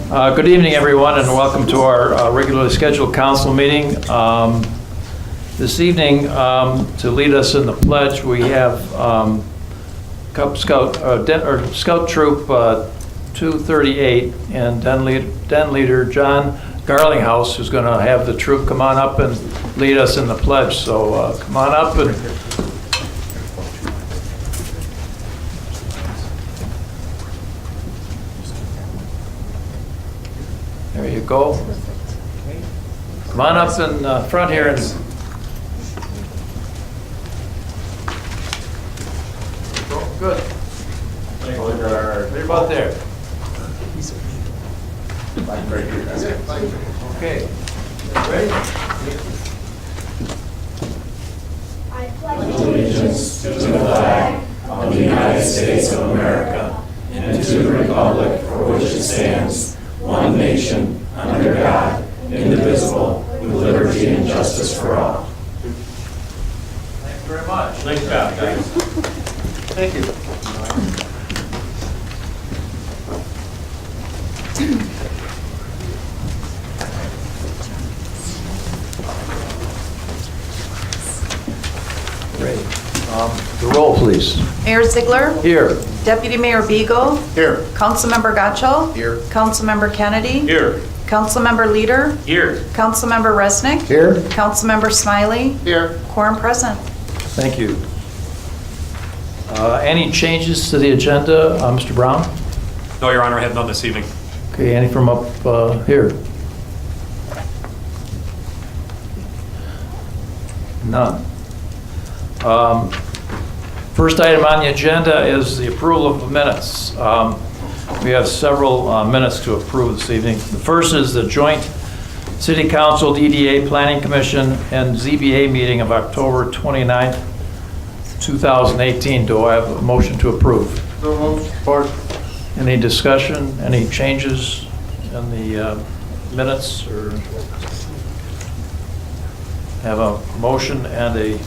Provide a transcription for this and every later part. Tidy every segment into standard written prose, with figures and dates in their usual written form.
Good evening, everyone, and welcome to our regularly scheduled council meeting. This evening, to lead us in the pledge, we have Cub Scout or Scout Troop 238 and Den Leader John Garlinghouse, who's going to have the troop come on up and lead us in the pledge. So come on up and. There you go. Come on up in front here and. Good. Right about there. Okay. Ready? I pledge allegiance to the flag of the United States of America and to the republic for which it stands, one nation, under God, indivisible, with liberty and justice for all. Thank you very much. Nice job, guys. Thank you. Great. The roll, please. Mayor Ziegler. Here. Deputy Mayor Beagle. Here. Councilmember Gotchall. Here. Councilmember Kennedy. Here. Councilmember Leader. Here. Councilmember Resnick. Here. Councilmember Smiley. Here. Quorum present. Thank you. Any changes to the agenda, Mr. Brown? No, Your Honor, I have none this evening. Okay, any from up here? None. First item on the agenda is the approval of the minutes. We have several minutes to approve this evening. The first is the joint City Council, DDA, Planning Commission, and ZBA meeting of October 29th, 2018. Do I have a motion to approve? So moved. Support. Any discussion, any changes in the minutes, or have a motion and a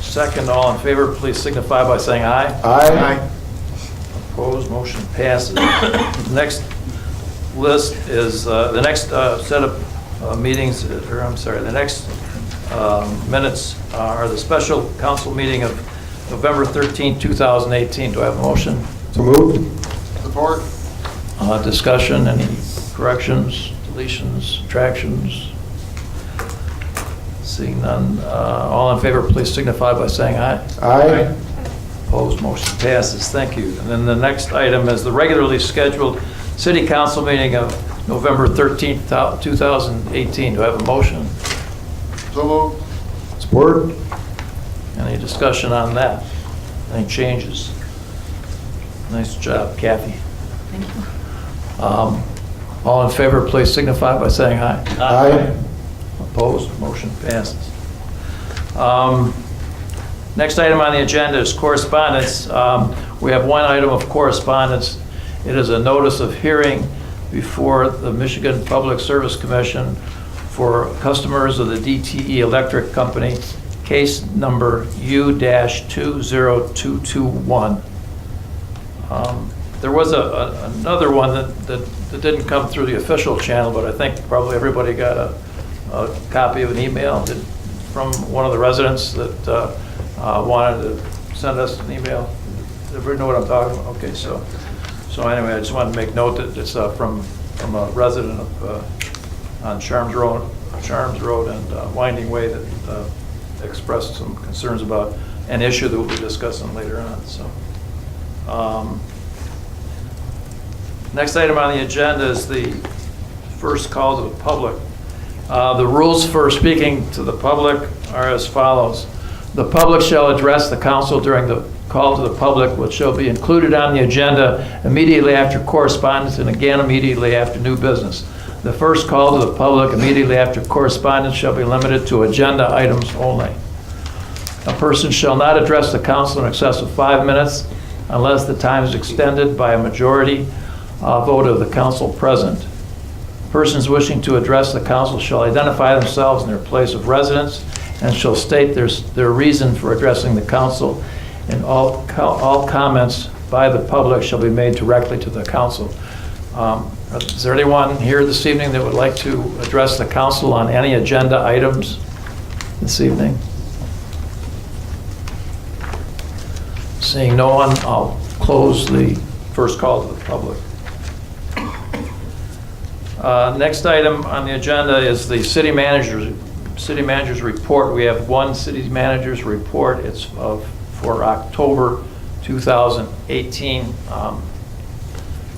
second? All in favor, please signify by saying aye. Aye. Opposed, motion passes. Next list is, the next set of meetings, or I'm sorry, the next minutes are the special council meeting of November 13, 2018. Do I have a motion? So moved. Support. Discussion, any corrections, deletions, subtractions? Seeing none, all in favor, please signify by saying aye. Aye. Opposed, motion passes. Thank you. And then the next item is the regularly scheduled city council meeting of November 13th, 2018. Do I have a motion? So moved. Support. Any discussion on that? Any changes? Nice job, Kathy. Thank you. All in favor, please signify by saying aye. Aye. Opposed, motion passes. Next item on the agenda is correspondence. We have one item of correspondence. It is a notice of hearing before the Michigan Public Service Commission for customers of the DTE Electric Company, case number U-20221. There was another one that didn't come through the official channel, but I think probably everybody got a copy of an email from one of the residents that wanted to send us an email. Everybody know what I'm talking about? Okay, so anyway, I just wanted to make note that it's from a resident of on Charms Road and Winding Way that expressed some concerns about an issue that we'll be discussing later on. So, next item on the agenda is the first call to the public. The rules for speaking to the public are as follows. The public shall address the council during the call to the public, which shall be included on the agenda immediately after correspondence and again immediately after new business. The first call to the public immediately after correspondence shall be limited to agenda items only. A person shall not address the council in excess of 5 minutes unless the time is extended by a majority vote of the council present. Persons wishing to address the council shall identify themselves and their place of residence and shall state their reason for addressing the council, and all comments by the public shall be made directly to the council. Is there anyone here this evening that would like to address the council on any agenda items this evening? Seeing no one, I'll close the first call to the public. Next item on the agenda is the city manager's report. We have one city manager's report. It's for October 2018.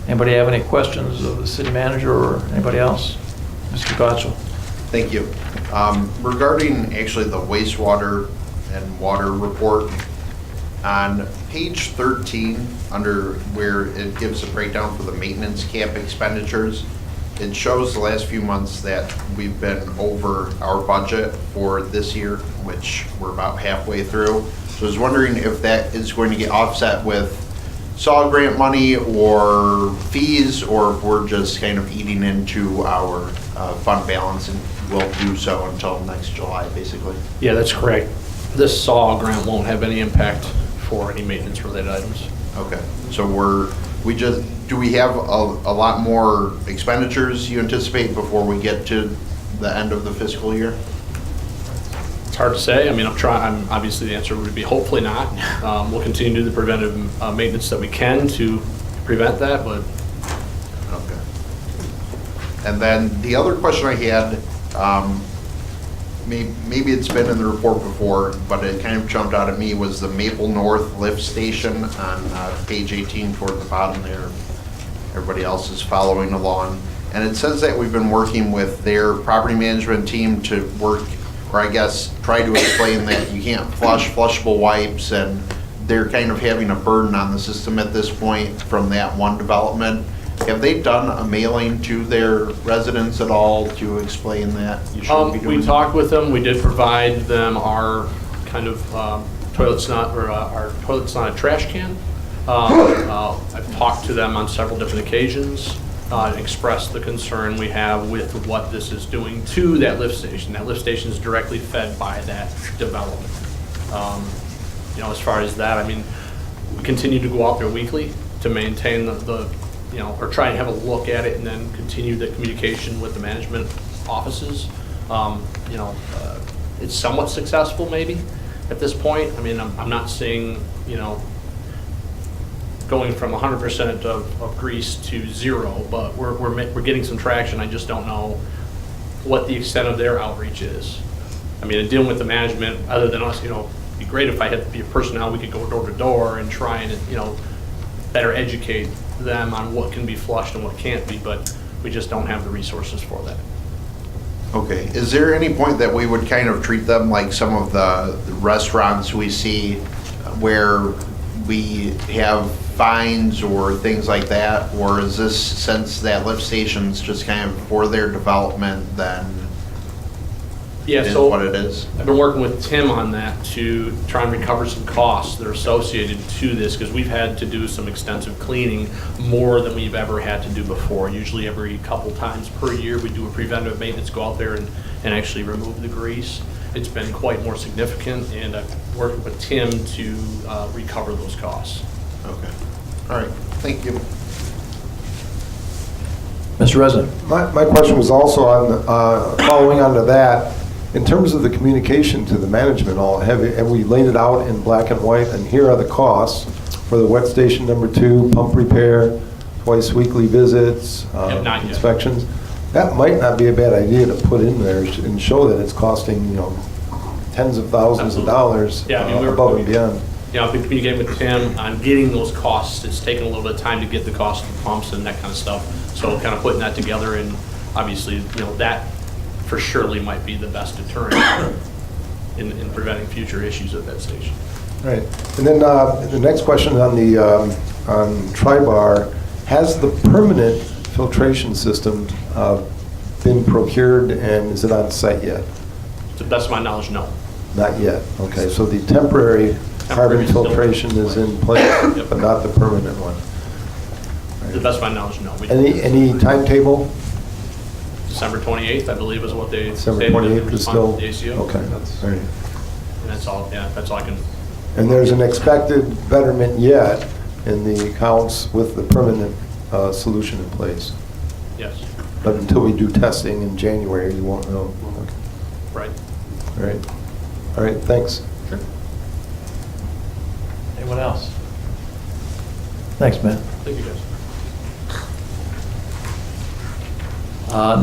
Anybody have any questions of the city manager or anybody else? Mr. Gottschall. Thank you. Regarding actually the wastewater and water report, on page 13, under where it gives a breakdown for the maintenance cap expenditures, it shows the last few months that we've been over our budget for this year, which we're about halfway through. So I was wondering if that is going to get offset with SAW grant money or fees, or if we're just kind of eating into our fund balance and will do so until next July, basically. Yeah, that's correct. This SAW grant won't have any impact for any maintenance-related items. Okay, so do we have a lot more expenditures you anticipate before we get to the end of the fiscal year? It's hard to say. I mean, obviously the answer would be hopefully not. We'll continue to do the preventive maintenance that we can to prevent that, but. Okay. And then the other question I had, maybe it's been in the report before, but it kind of jumped out at me, was the Maple North lift station on page 18 toward the bottom there. Everybody else is following along. And it says that we've been working with their property management team to work, or I guess try to explain that you can't flush flushable wipes, and they're kind of having a burden on the system at this point from that one development. Have they done a mailing to their residents at all to explain that you shouldn't be doing We that? talked with them. We did provide them our kind of toilet's not a trash can. I've talked to them on several different occasions, expressed the concern we have with what this is doing to that lift station. That lift station is directly fed by that development. As far as that, I mean, we continue to go out there weekly to maintain or try and have a look at it, and then continue the communication with the management offices. It's somewhat successful maybe at this point. I mean, I'm not seeing, going from 100% of grease to zero, but we're getting some traction. I just don't know what the extent of their outreach is. I mean, dealing with the management, other than us, it'd be great if I had to be a personnel, we could go door to door and try and, better educate them on what can be flushed and what can't be, but we just don't have the resources for that. Okay, is there any point that we would kind of treat them like some of the restaurants we see where we have fines or things like that? Or is this, since that lift station's just kind of for their development, then Yeah, it is so what it is? I've been working with Tim on that to try and recover some costs that are associated to this, because we've had to do some extensive cleaning, more than we've ever had to do before. Usually every couple times per year, we do a preventive maintenance, go out there and actually remove the grease. It's been quite more significant, and I'm working with Tim to recover those costs. Okay, all right, thank you. Mr. Resident. My question was also on, following on to that, in terms of the communication to the management, have we laid it out in black and white, and here are the costs for the wet station number 2, pump repair, twice weekly visits, Not yet. inspections? That might not be a bad idea to put in there and show that it's costing, tens of thousands of Absolutely. dollars Yeah, I mean, above and beyond. I've been communicating with Tim on getting those costs. It's taken a little bit of time to get the cost of pumps and that kind of stuff. So kind of putting that together, and obviously, that for surely might be the best deterrent in preventing future issues at that station. Right. And then the next question on the on Tri-Bar, has the permanent filtration system been procured, and is it on site yet? To the best of my knowledge, no. Not yet. Okay, so the temporary carbon still filtration is in place, Yep. but not the permanent one. To the best of my knowledge, no. Any timetable? December 28th, I believe, is what they December stated in 28th is response still? to the ACO. Okay, all right. And that's all, that's all I can. And there's an expected betterment yet in the accounts with the permanent solution in place. Yes, But until we do testing in January, you won't know. Okay. right. All right. All right, thanks. Anyone else? Thanks, Matt. Thank you, guys.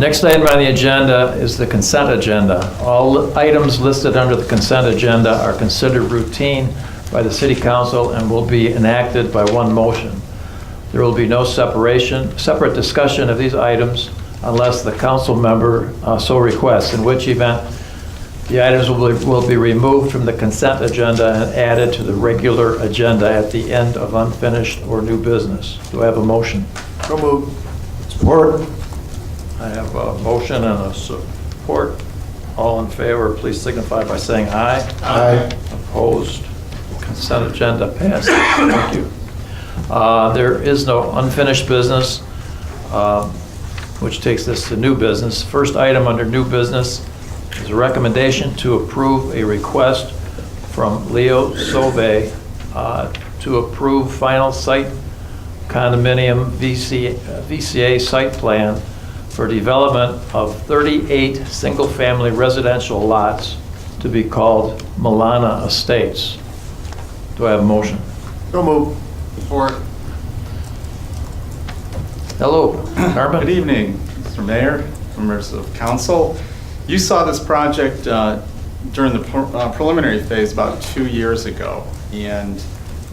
Next item on the agenda is the consent agenda. All items listed under the consent agenda are considered routine by the city council and will be enacted by one motion. There will be no separate discussion of these items unless the council member so requests, in which event the items will be removed from the consent agenda and added to the regular agenda at the end of unfinished or new business. Do I have a motion? So moved. Support. I have a motion and a support. All in favor, please signify by saying aye. Aye. Opposed? Consent agenda passed. Thank you. There is no unfinished business, which takes us to new business. First item under new business is a recommendation to approve a request from Leo Sauve to approve final site condominium VCA site plan for development of 38 single-family residential lots to be called Milana Estates. Do I have a motion? So moved. Support. Hello, Carmen. Good evening, Mr. Mayor, members of council. You saw this project during the preliminary phase about 2 years ago, and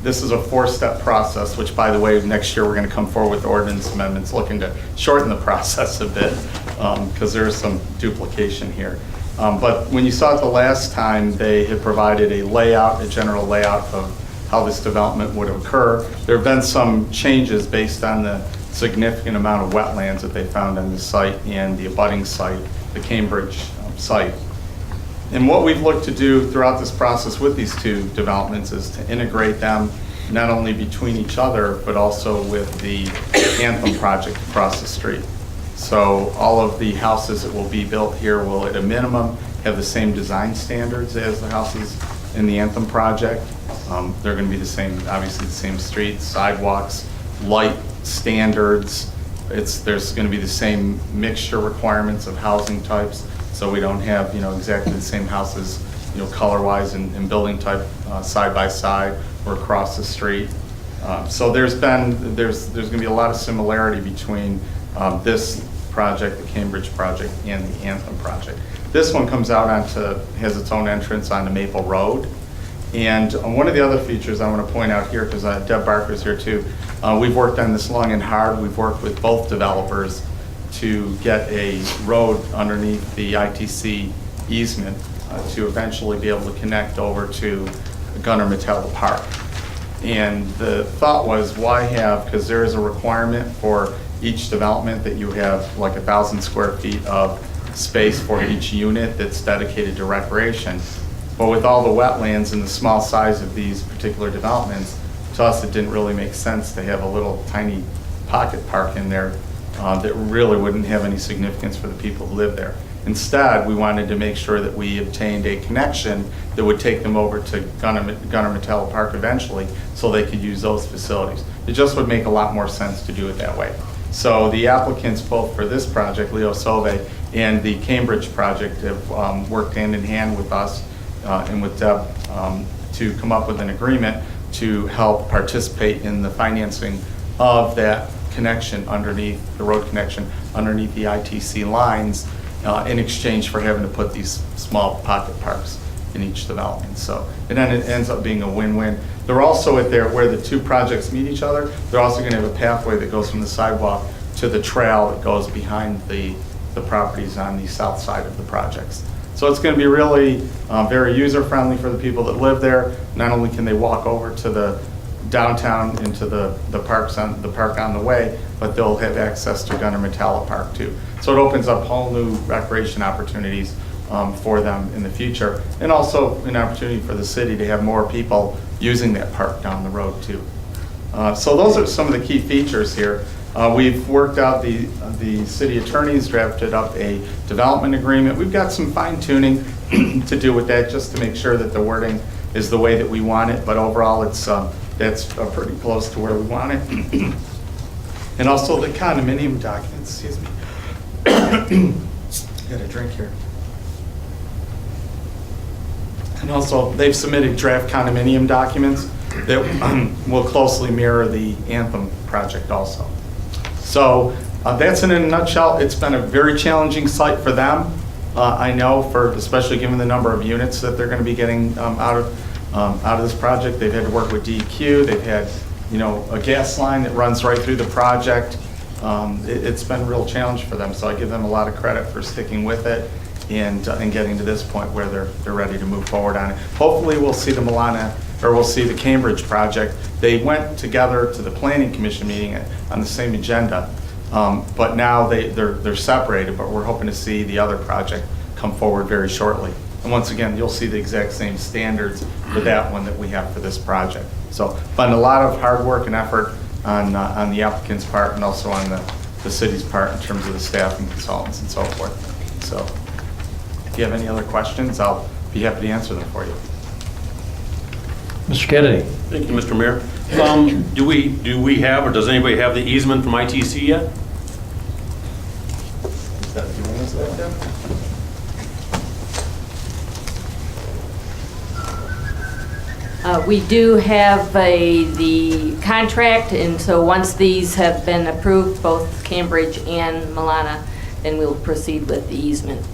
this is a 4-step process, which, by the way, next year we're going to come forward with ordinance amendments looking to shorten the process a bit because there's some duplication here. But when you saw it the last time, they had provided a general layout of how this development would occur. There have been some changes based on the significant amount of wetlands that they found on the site and the abutting site, the Cambridge site. And what we've looked to do throughout this process with these two developments is to integrate them not only between each other, but also with the Anthem project across the street. So all of the houses that will be built here will, at a minimum, have the same design standards as the houses in the Anthem project. They're going to be the same, obviously the same streets, sidewalks, light standards. There's going to be the same mixture requirements of housing types, so we don't have, exactly the same houses, color-wise and building type side by side or across the street. So there's going to be a lot of similarity between this project, the Cambridge project, and the Anthem project. This one comes out has its own entrance onto Maple Road. And one of the other features I want to point out here, because Deb Barker's here too, we've worked on this long and hard. We've worked with both developers to get a road underneath the ITC easement to eventually be able to connect over to Gunnar Metella Park. And the thought was, why have, because there is a requirement for each development that you have like 1,000 square feet of space for each unit that's dedicated to recreation. But with all the wetlands and the small size of these particular developments, to us it didn't really make sense to have a little tiny pocket park in there that really wouldn't have any significance for the people who live there. Instead, we wanted to make sure that we obtained a connection that would take them over to Gunnar Metella Park eventually so they could use those facilities. It just would make a lot more sense to do it that way. So the applicants, both for this project, Leo Sauve, and the Cambridge project have worked hand in hand with us and with Deb to come up with an agreement to help participate in the financing of that connection underneath, the road connection underneath the ITC lines in exchange for having to put these small pocket parks in each development. So it ends up being a win-win. They're also at there where the two projects meet each other, they're also going to have a pathway that goes from the sidewalk to the trail that goes behind the properties on the south side of the projects. So it's going to be really very user-friendly for the people that live there. Not only can they walk over to the downtown into the park on the way, but they'll have access to Gunnar Metella Park too. So it opens up whole new recreation opportunities for them in the future, and also an opportunity for the city to have more people using that park down the road too. So those are some of the key features here. We've worked out, the city attorneys drafted up a development agreement. We've got some fine tuning to do with that just to make sure that the wording is the way that we want it, but overall it's that's pretty close to where we want it. And also the condominium documents, excuse me. Got a drink here. And also, they've submitted draft condominium documents that will closely mirror the Anthem project also. So that's in a nutshell. It's been a very challenging site for them. I know, especially given the number of units that they're going to be getting out of this project. They've had to work with DEQ. They've had, a gas line that runs right through the project. It's been a real challenge for them. So I give them a lot of credit for sticking with it and getting to this point where they're ready to move forward on it. Hopefully, we'll see we'll see the Cambridge project. They went together to the Planning Commission meeting on the same agenda. But now they're separated, but we're hoping to see the other project come forward very shortly. And once again, you'll see the exact same standards for that one that we have for this project. So, been a lot of hard work and effort on the applicant's part and also on the city's part in terms of the staff and consultants and so forth. So, if you have any other questions, I'll be happy to answer them for you. Mr. Kennedy? Thank you, Mr. Mayor. Do we have, or does anybody have the easement from ITC yet? Is that, do you want to say that? We do have the contract, and so once these have been approved, both Cambridge and Milana, then we'll proceed with the easement.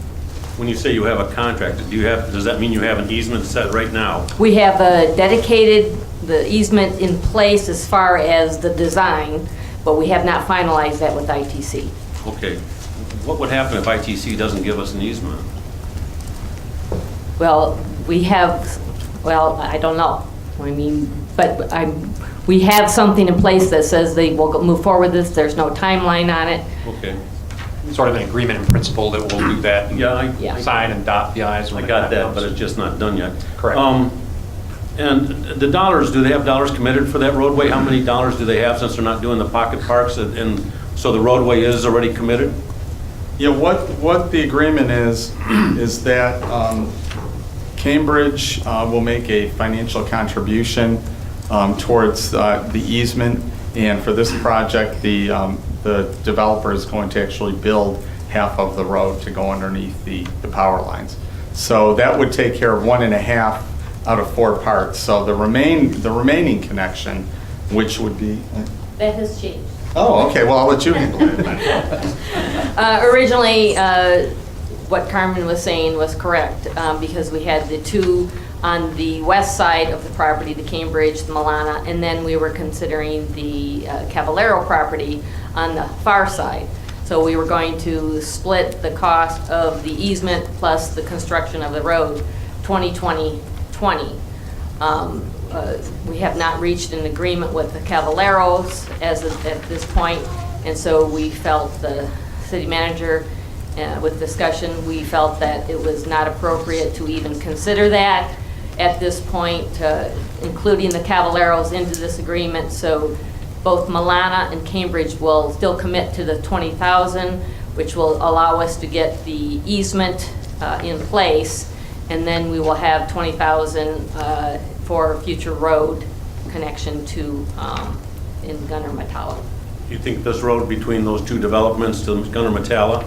When you say you have a contract, does that mean you have an easement set right now? We have the easement in place as far as the design, but we have not finalized that with ITC. Okay. What would happen if ITC doesn't give us an easement? Well, I don't know. I mean, but we have something in place that says they will move forward with this. There's no timeline on it. Okay. Sort of an agreement in principle that we'll do that and Yeah. sign and dot the i's. I got that, but it's just not done yet. Correct. And the dollars, do they have dollars committed for that roadway? How many dollars do they have since they're not doing the pocket parks? And so the roadway is already committed? Yeah, what the agreement is that Cambridge will make a financial contribution towards the easement, and for this project, the developer is going to actually build half of the road to go underneath the power lines. So that would take care of 1.5 out of 4 parts. So the remaining connection, which would be. That has changed. Oh, okay. Well, I'll let you handle it then. Originally, what Carmen was saying was correct, because we had the two on the west side of the property, the Cambridge, the Milana, and then we were considering the Cavallero property on the far side. So we were going to split the cost of the easement plus the construction of the road 20-20-20. We have not reached an agreement with the Cavalleros at this point, and so we felt, the city manager, with discussion, we felt that it was not appropriate to even consider that at this point, including the Cavalleros into this agreement. So both Milana and Cambridge will still commit to the 20,000, which will allow us to get the easement in place, and then we will have 20,000 for future road connection to in Gunner Matala. You think this road between those two developments to Gunner Matala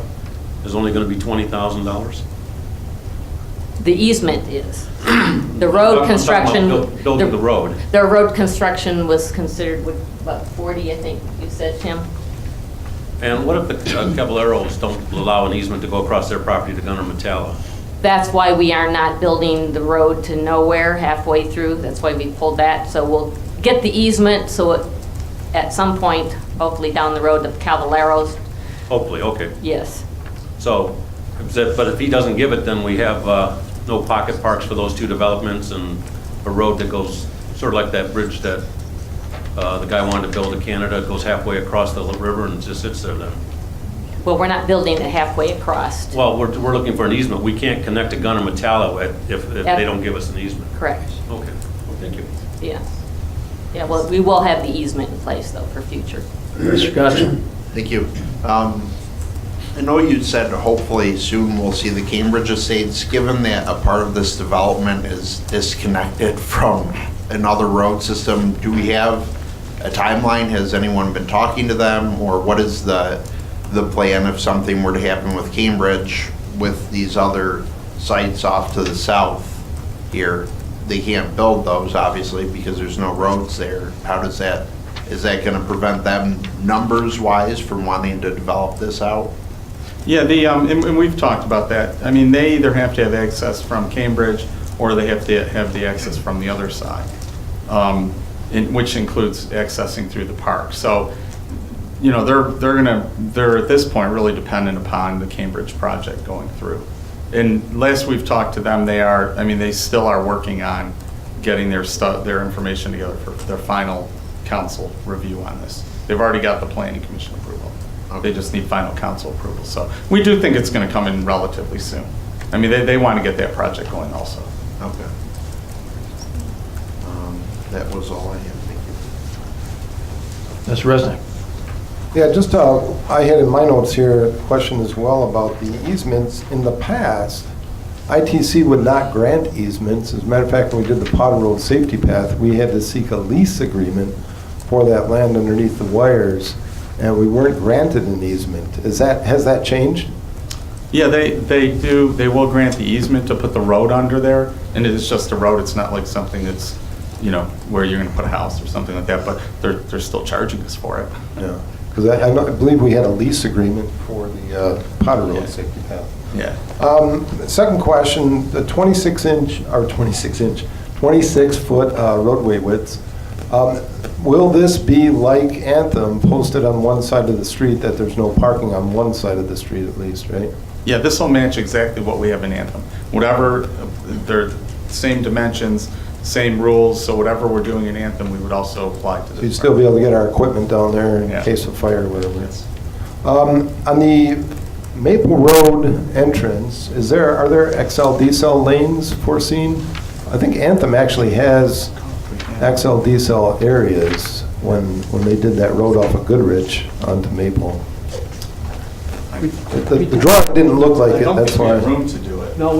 is only going to be $20,000? The easement is. The road construction. Building the road. The road construction was considered, what, 40, I think you said, Tim? And what if the Caballeros don't allow an easement to go across their property to Gunner Matala? That's why we are not building the road to nowhere halfway through. That's why we pulled that. So we'll get the easement, so at some point, hopefully down the road, the Cavalleros, Hopefully, okay. yes. So, but if he doesn't give it, then we have no pocket parks for those two developments and a road that goes, sort of like that bridge that the guy wanted to build to Canada, goes halfway across the river and just sits there then. Well, we're not building it halfway across. Well, we're looking for an easement. We can't connect to Gunner Matala if they don't give us an easement. Correct, Okay, well, thank you. yeah. Yeah, well, we will have the easement in place, though, for future. Mr. Gotcha? Thank you. I know you said hopefully soon we'll see the Cambridge Estates. Given that a part of this development is disconnected from another road system, do we have a timeline? Has anyone been talking to them, or what is the plan if something were to happen with Cambridge with these other sites off to the south here? They can't build those, obviously, because there's no roads there. How does that, is that going to prevent them numbers-wise from wanting to develop this out? Yeah, and we've talked about that. I mean, they either have to have access from Cambridge or they have to have the access from the other side, which includes accessing through the park. So, you know, they're at this point really dependent upon the Cambridge project going through. And last we've talked to them, they still are working on getting their information together for their final council review on this. They've already got the planning commission approval. They just need final council approval. So we do think it's going to come in relatively soon. I mean, they want to get that project going also. Okay. That was all I had. Thank you. Mr. Resnick? Yeah, just, I had in my notes here a question as well about the easements. In the past, ITC would not grant easements. As a matter of fact, when we did the Potter Road safety path, we had to seek a lease agreement for that land underneath the wires, and we weren't granted an easement. Has that changed? Yeah, they do. They will grant the easement to put the road under there, and it's just a road. It's not like something that's, you know, where you're going to put a house or something like that, but they're still charging us for it. Yeah, because I believe we had a lease agreement for the Potter Road safety path. Yeah. Second question, the 26-foot roadway widths. Will this be like Anthem, posted on one side of the street that there's no parking on one side of the street at least, right? Yeah, this will match exactly what we have in Anthem. Whatever, they're same dimensions, same rules, so whatever we're doing in Anthem, we would also apply to this. So you'd still be able to get our equipment down there in Yeah. case of fire or whatever. Yes. On the Maple Road entrance, are there XL decel lanes foreseen? I think Anthem actually has XL decel areas when they did that road off of Goodrich onto Maple. The drawing didn't look like it, that's why. I don't think we have room to do it. No,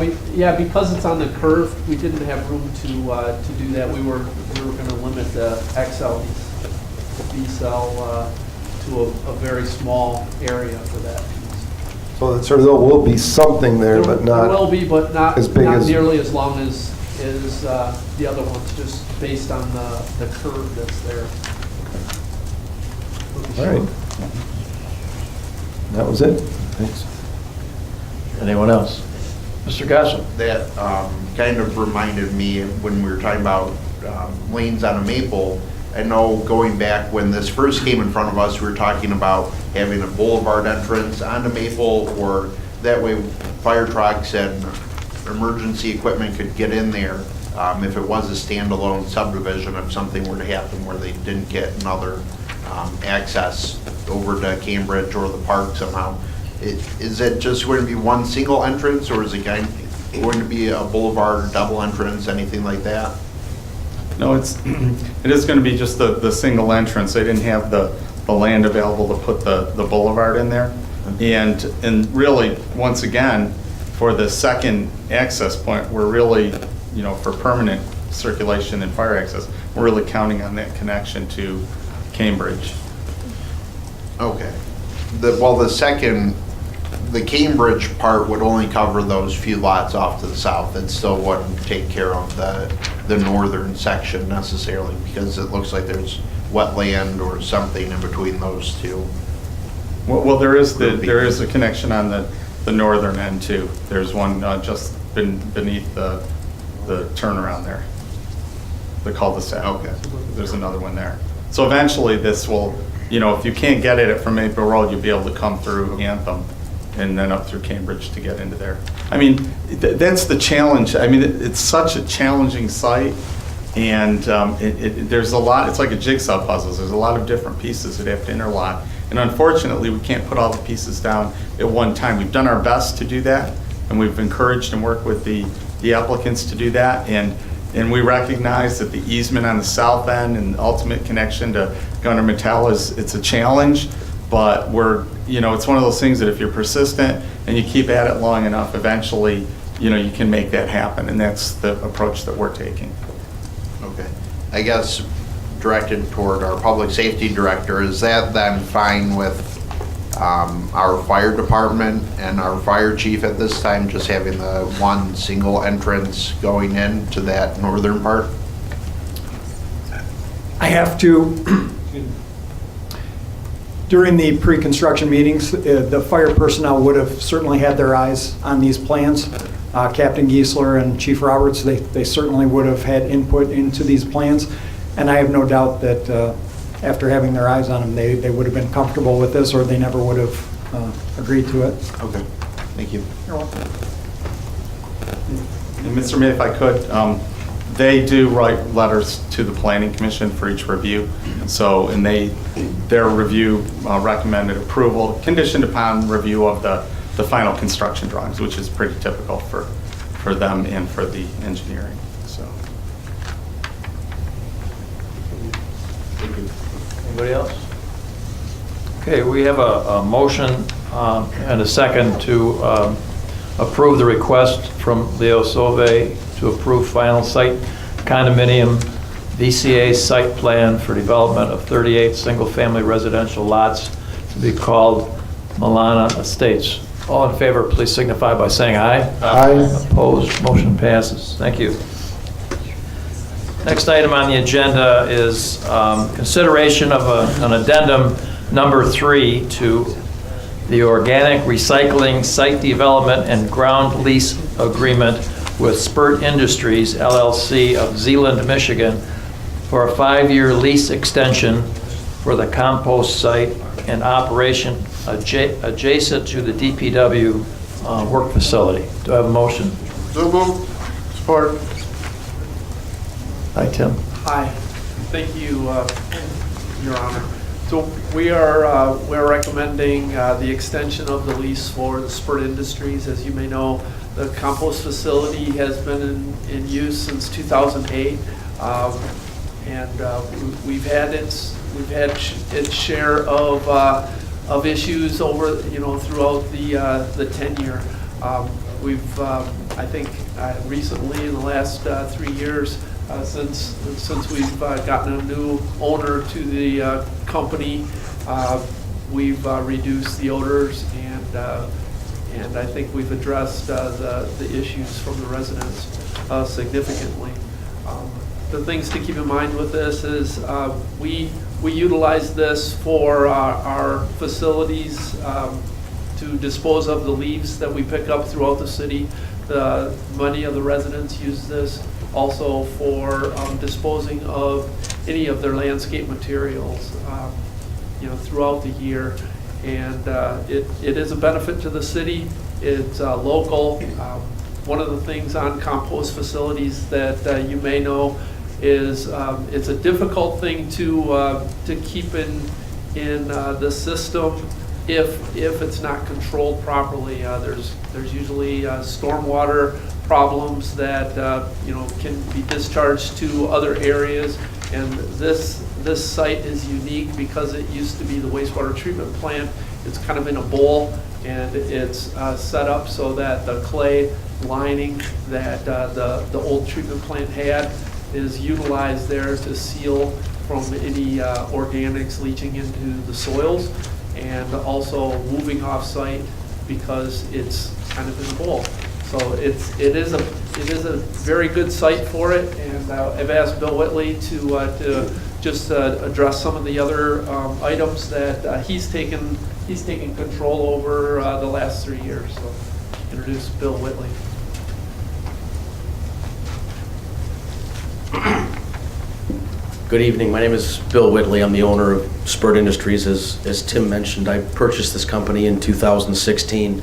because it's on the curve, we didn't have room to do that. We were going to limit the XL decel to a very small area for that piece. So there will be something there, but not. There will be, but not as big as nearly as long as the other ones, just based on the curve that's there. All right. That was it. Thanks. Anyone else? Mr. Gossett? That kind of reminded me when we were talking about lanes on a Maple. I know going back when this first came in front of us, we were talking about having a boulevard entrance onto Maple, or that way fire trucks and emergency equipment could get in there if it was a standalone subdivision, if something were to happen where they didn't get another access over to Cambridge or the park somehow. Is it just going to be one single entrance, or is it going to be a boulevard, double entrance, anything like that? No, it is going to be just the single entrance. They didn't have the land available to put the boulevard in there. And really, once again, for the second access point, we're really, you know, for permanent circulation and fire access, we're really counting on that connection to Cambridge. Okay. The Cambridge part would only cover those few lots off to the south. It still wouldn't take care of the northern section necessarily, because it looks like there's wetland or something in between those two. Well, there is a connection on the northern end too. There's one just beneath the turnaround there, the cul-de-sac. Okay. There's another one there. So eventually this will, you know, if you can't get it from Maple Road, you'll be able to come through Anthem and then up through Cambridge to get into there. I mean, that's the challenge. I mean, it's such a challenging site, and there's a lot, it's like a jigsaw puzzle. There's a lot of different pieces that have to interlock. And unfortunately, we can't put all the pieces down at one time. We've done our best to do that, and we've encouraged and worked with the applicants to do that. And we recognize that the easement on the south end and ultimate connection to Gunter Mattel it's a challenge, but it's one of those things that if you're persistent and you keep at it long enough, eventually, you can make that happen, and that's the approach that we're taking. Okay. I guess directed toward our public safety director. Is that then fine with our fire department and our fire chief at this time, just having the one single entrance going in to that northern part? I have to, during the pre-construction meetings, the fire personnel would have certainly had their eyes on these plans. Captain Giesler and Chief Roberts, they certainly would have had input into these plans. And I have no doubt that after having their eyes on them, they would have been comfortable with this, or they never would have agreed to it. Okay, thank you. You're welcome. And Mr. May, if I could, they do write letters to the Planning Commission for each review. So, and their review recommended approval, conditioned upon review of the final construction drawings, which is pretty typical for them and for the engineering, so. Anybody else? Okay, we have a motion and a second to approve the request from Leo Sauve to approve final site condominium VCA site plan for development of 38 single-family residential lots to be called Milana Estates. All in favor, please signify by saying aye. Aye. Opposed, motion passes. Thank you. Next item on the agenda is consideration of an addendum number 3 to the organic recycling site development and ground lease agreement with Spurt Industries LLC of Zeeland, Michigan for a 5-year lease extension for the compost site and operation adjacent to the DPW work facility. Do I have a motion? So moved. Support. Hi, Tim. Hi, thank you, Your Honor. So we're recommending the extension of the lease for the Spurt Industries. As you may know, the compost facility has been in use since 2008, and we've had its share of issues over throughout the tenure. We've I think recently in the last 3 years. Since we've gotten a new owner to the company, we've reduced the odors, and I think we've addressed the issues from the residents significantly. The things to keep in mind with this is we utilize this for our facilities to dispose of the leaves that we pick up throughout the city. Many of the residents use this also for disposing of any of their landscape materials, throughout the year. And it is a benefit to the city. It's local. One of the things on compost facilities that you may know is it's a difficult thing to keep in the system if it's not controlled properly. There's usually stormwater problems that can be discharged to other areas, and this site is unique because it used to be the wastewater treatment plant. It's kind of in a bowl, and it's set up so that the clay lining that the old treatment plant had is utilized there to seal from any organics leaching into the soils, and also moving off site because it's kind of in a bowl. So it is a very good site for it, and I've asked Bill Whitley to just address some of the other items that he's taken control over the last 3 years. So introduce Bill Whitley. Good evening. My name is Bill Whitley. I'm the owner of Spurt Industries. As Tim mentioned, I purchased this company in 2016,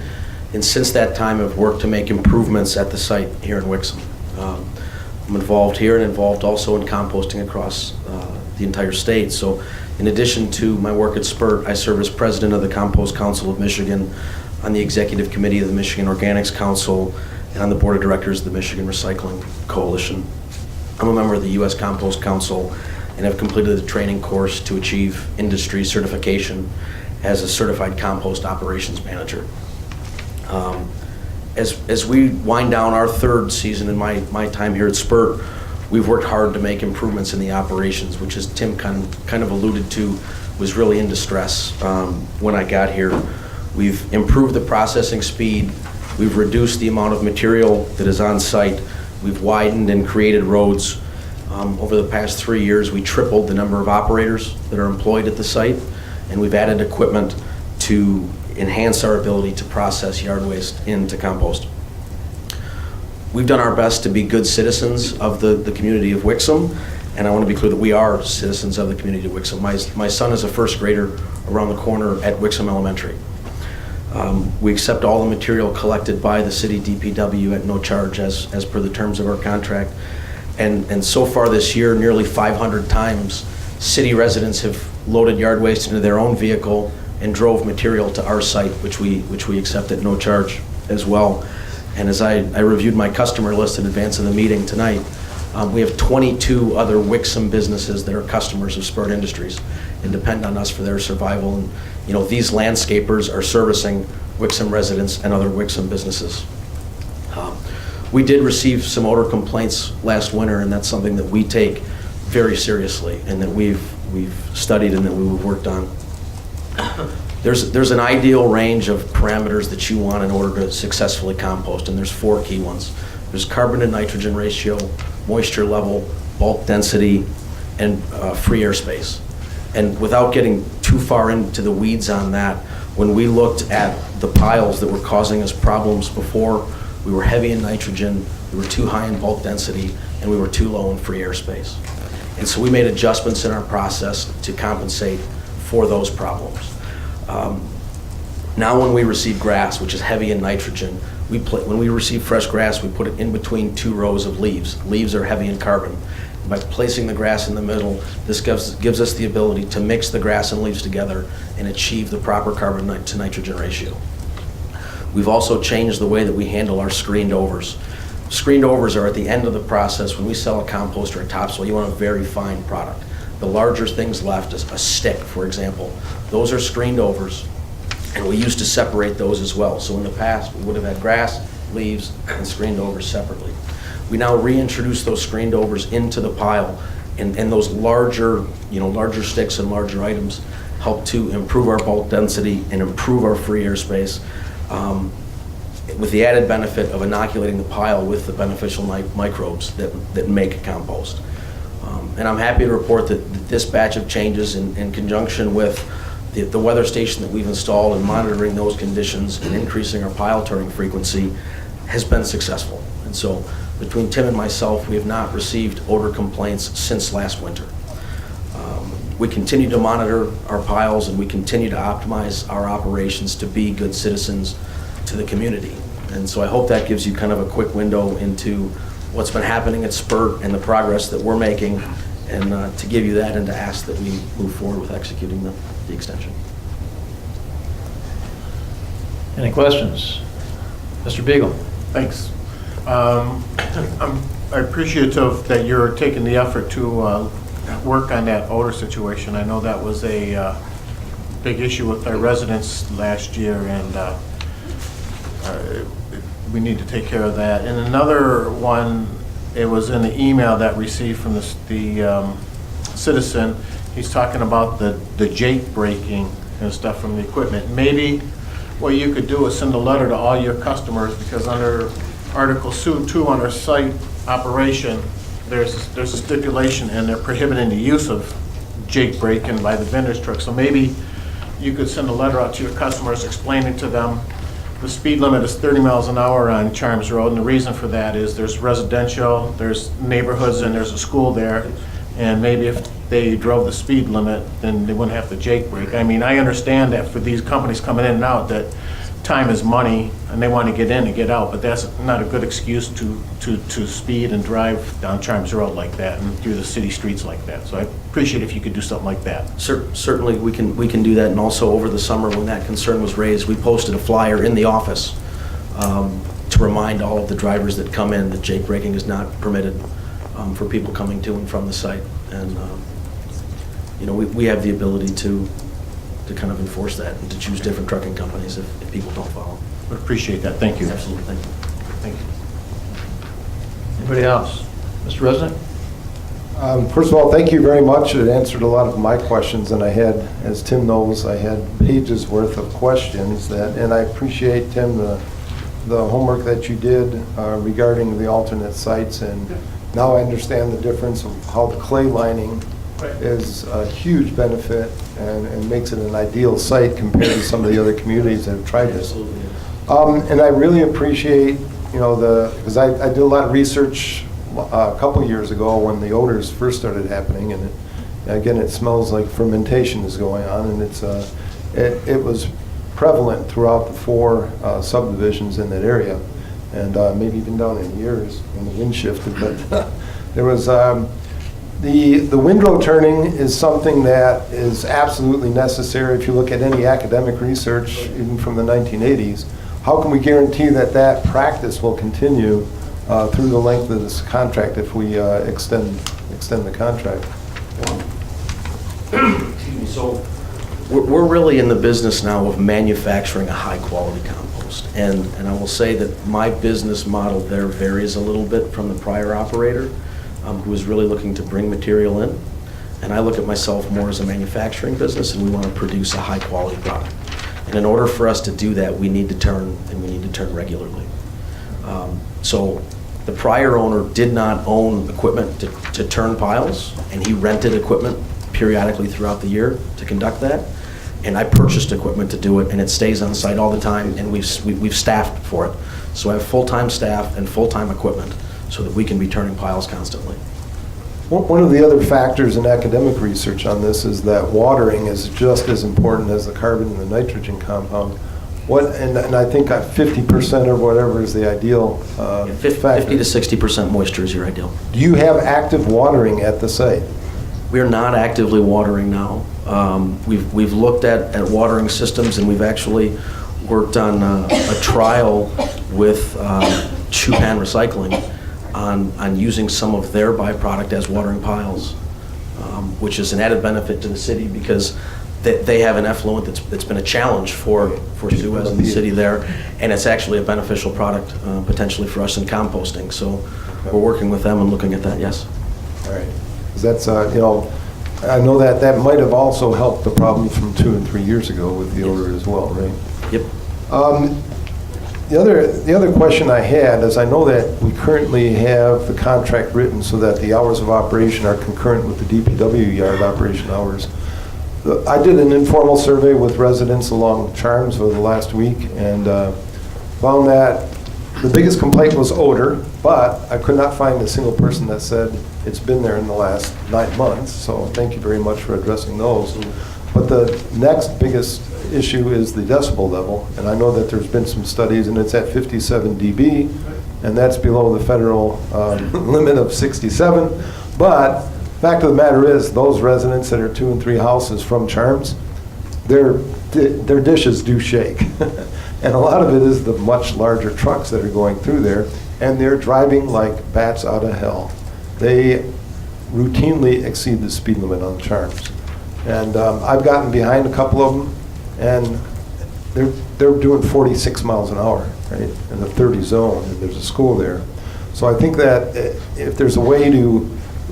and since that time I've worked to make improvements at the site here in Wixom. I'm involved here and involved also in composting across the entire state. So in addition to my work at Spurt, I serve as president of the Compost Council of Michigan, on the executive committee of the Michigan Organics Council, and on the board of directors of the Michigan Recycling Coalition. I'm a member of the U.S. Compost Council and have completed the training course to achieve industry certification as a certified compost operations manager. As we wind down our third season in my time here at Spurt, we've worked hard to make improvements in the operations, which, as Tim kind of alluded to, was really in distress when I got here. We've improved the processing speed. We've reduced the amount of material that is on site. We've widened and created roads. Over the past 3 years, we tripled the number of operators that are employed at the site, and we've added equipment to enhance our ability to process yard waste into compost. We've done our best to be good citizens of the community of Wixom, and I want to be clear that we are citizens of the community of Wixom. My son is a first grader around the corner at Wixom Elementary. We accept all the material collected by the city DPW at no charge as per the terms of our contract. And so far this year, nearly 500 times, city residents have loaded yard waste into their own vehicle and drove material to our site, which we accept at no charge as well. And as I reviewed my customer list in advance of the meeting tonight, we have 22 other Wixom businesses that are customers of Spurt Industries and depend on us for their survival. And these landscapers are servicing Wixom residents and other Wixom businesses. We did receive some odor complaints last winter, and that's something that we take very seriously and that we've studied and that we've worked on. There's an ideal range of parameters that you want in order to successfully compost, and there's 4 key ones. There's carbon to nitrogen ratio, moisture level, bulk density, and free airspace. And without getting too far into the weeds on that, when we looked at the piles that were causing us problems before, we were heavy in nitrogen, we were too high in bulk density, and we were too low in free airspace. And so we made adjustments in our process to compensate for those problems. Now when we receive grass, which is heavy in nitrogen, when we receive fresh grass, we put it in between 2 rows of leaves. Leaves are heavy in carbon. By placing the grass in the middle, this gives us the ability to mix the grass and leaves together and achieve the proper carbon to nitrogen ratio. We've also changed the way that we handle our screened overs. Screened overs are at the end of the process. When we sell a compost or a topsoil, you want a very fine product. The larger things left, a stick, for example, those are screened overs, and we used to separate those as well. So in the past, we would have had grass, leaves, and screened overs separately. We now reintroduce those screened overs into the pile, and those larger sticks and larger items help to improve our bulk density and improve our free airspace, with the added benefit of inoculating the pile with the beneficial microbes that make compost. And I'm happy to report that this batch of changes in conjunction with the weather station that we've installed and monitoring those conditions and increasing our pile turning frequency has been successful. And so between Tim and myself, we have not received odor complaints since last winter. We continue to monitor our piles, and we continue to optimize our operations to be good citizens to the community. And so I hope that gives you kind of a quick window into what's been happening at Spurt and the progress that we're making, and to give you that and to ask that we move forward with executing the extension. Any questions? Mr. Beagle? Thanks. I'm appreciative that you're taking the effort to work on that odor situation. I know that was a big issue with our residents last year, and we need to take care of that. And another one, it was in the email that received from the citizen. He's talking about the jake breaking and stuff from the equipment. Maybe what you could do is send a letter to all your customers, because under Article 2 on our site operation, there's a stipulation, and they're prohibiting the use of jake breaking by the vendor's truck. So maybe you could send a letter out to your customers explaining to them the speed limit is 30 miles an hour on Charms Road, and the reason for that is there's residential, there's neighborhoods, and there's a school there, and maybe if they drove the speed limit, then they wouldn't have to jake brake. I mean, I understand that for these companies coming in and out, that time is money, and they want to get in and get out, but that's not a good excuse to speed and drive down Charms Road like that and through the city streets like that. So I appreciate if you could do something like that. Certainly, we can do that. And also over the summer, when that concern was raised, we posted a flyer in the office to remind all of the drivers that come in that jake braking is not permitted for people coming to and from the site. And we have the ability to kind of enforce that and to choose different trucking companies if people don't follow. I appreciate that. Thank you. Absolutely. Thank you. Thank you. Anybody else? Mr. Resnick? First of all, thank you very much. It answered a lot of my questions, and I had, as Tim knows, I had pages worth of questions and I appreciate, Tim, the homework that you did regarding the alternate sites, and now I understand the difference of how the clay lining is a huge benefit and makes it an ideal site compared to some of the other communities that have tried this. And I really appreciate, because I did a lot of research a couple years ago when the odors first started happening, and again, it smells like fermentation is going on, and it was prevalent throughout the 4 subdivisions in that area, and maybe even down in years when the wind shifted. But there was the windrow turning is something that is absolutely necessary. If you look at any academic research, even from the 1980s, how can we guarantee that that practice will continue through the length of this contract if we extend the contract? So we're really in the business now of manufacturing a high-quality compost. And I will say that my business model there varies a little bit from the prior operator, who was really looking to bring material in. And I look at myself more as a manufacturing business, and we want to produce a high-quality product. And in order for us to do that, we need to turn, and we need to turn regularly. So the prior owner did not own equipment to turn piles, and he rented equipment periodically throughout the year to conduct that. And I purchased equipment to do it, and it stays on site all the time, and we've staffed for it. So I have full-time staff and full-time equipment so that we can be turning piles constantly. One of the other factors in academic research on this is that watering is just as important as the carbon and the nitrogen compound. And I think 50% or whatever is the ideal factor. 50 to 60% moisture is your ideal. Do you have active watering at the site? We are not actively watering now. We've looked at watering systems, and we've actually worked on a trial with Chupan Recycling on using some of their byproduct as watering piles, which is an added benefit to the city because they have an effluent that's been a challenge for Suez and the city there, and it's actually a beneficial product potentially for us in composting. So we're working with them and looking at that, yes. All right. 'Cause that's, I know that might have also helped the problem from 2 and 3 years ago with the odor as well, right? Yep. The other question I had is I know that we currently have the contract written so that the hours of operation are concurrent with the DPW yard operation hours. I did an informal survey with residents along Charms over the last week and found that the biggest complaint was odor, but I could not find a single person that said it's been there in the last 9 months, so thank you very much for addressing those. But the next biggest issue is the decibel level, and I know that there's been some studies, and it's at 57 dB, and that's below the federal limit of 67. But fact of the matter is, those residents that are 2 and 3 houses from Charms, their dishes do shake. And a lot of it is the much larger trucks that are going through there, and they're driving like bats out of hell. They routinely exceed the speed limit on Charms. And I've gotten behind a couple of them, and they're doing 46 miles an hour, right, in the 30 zone, and there's a school there. So I think that if there's a way to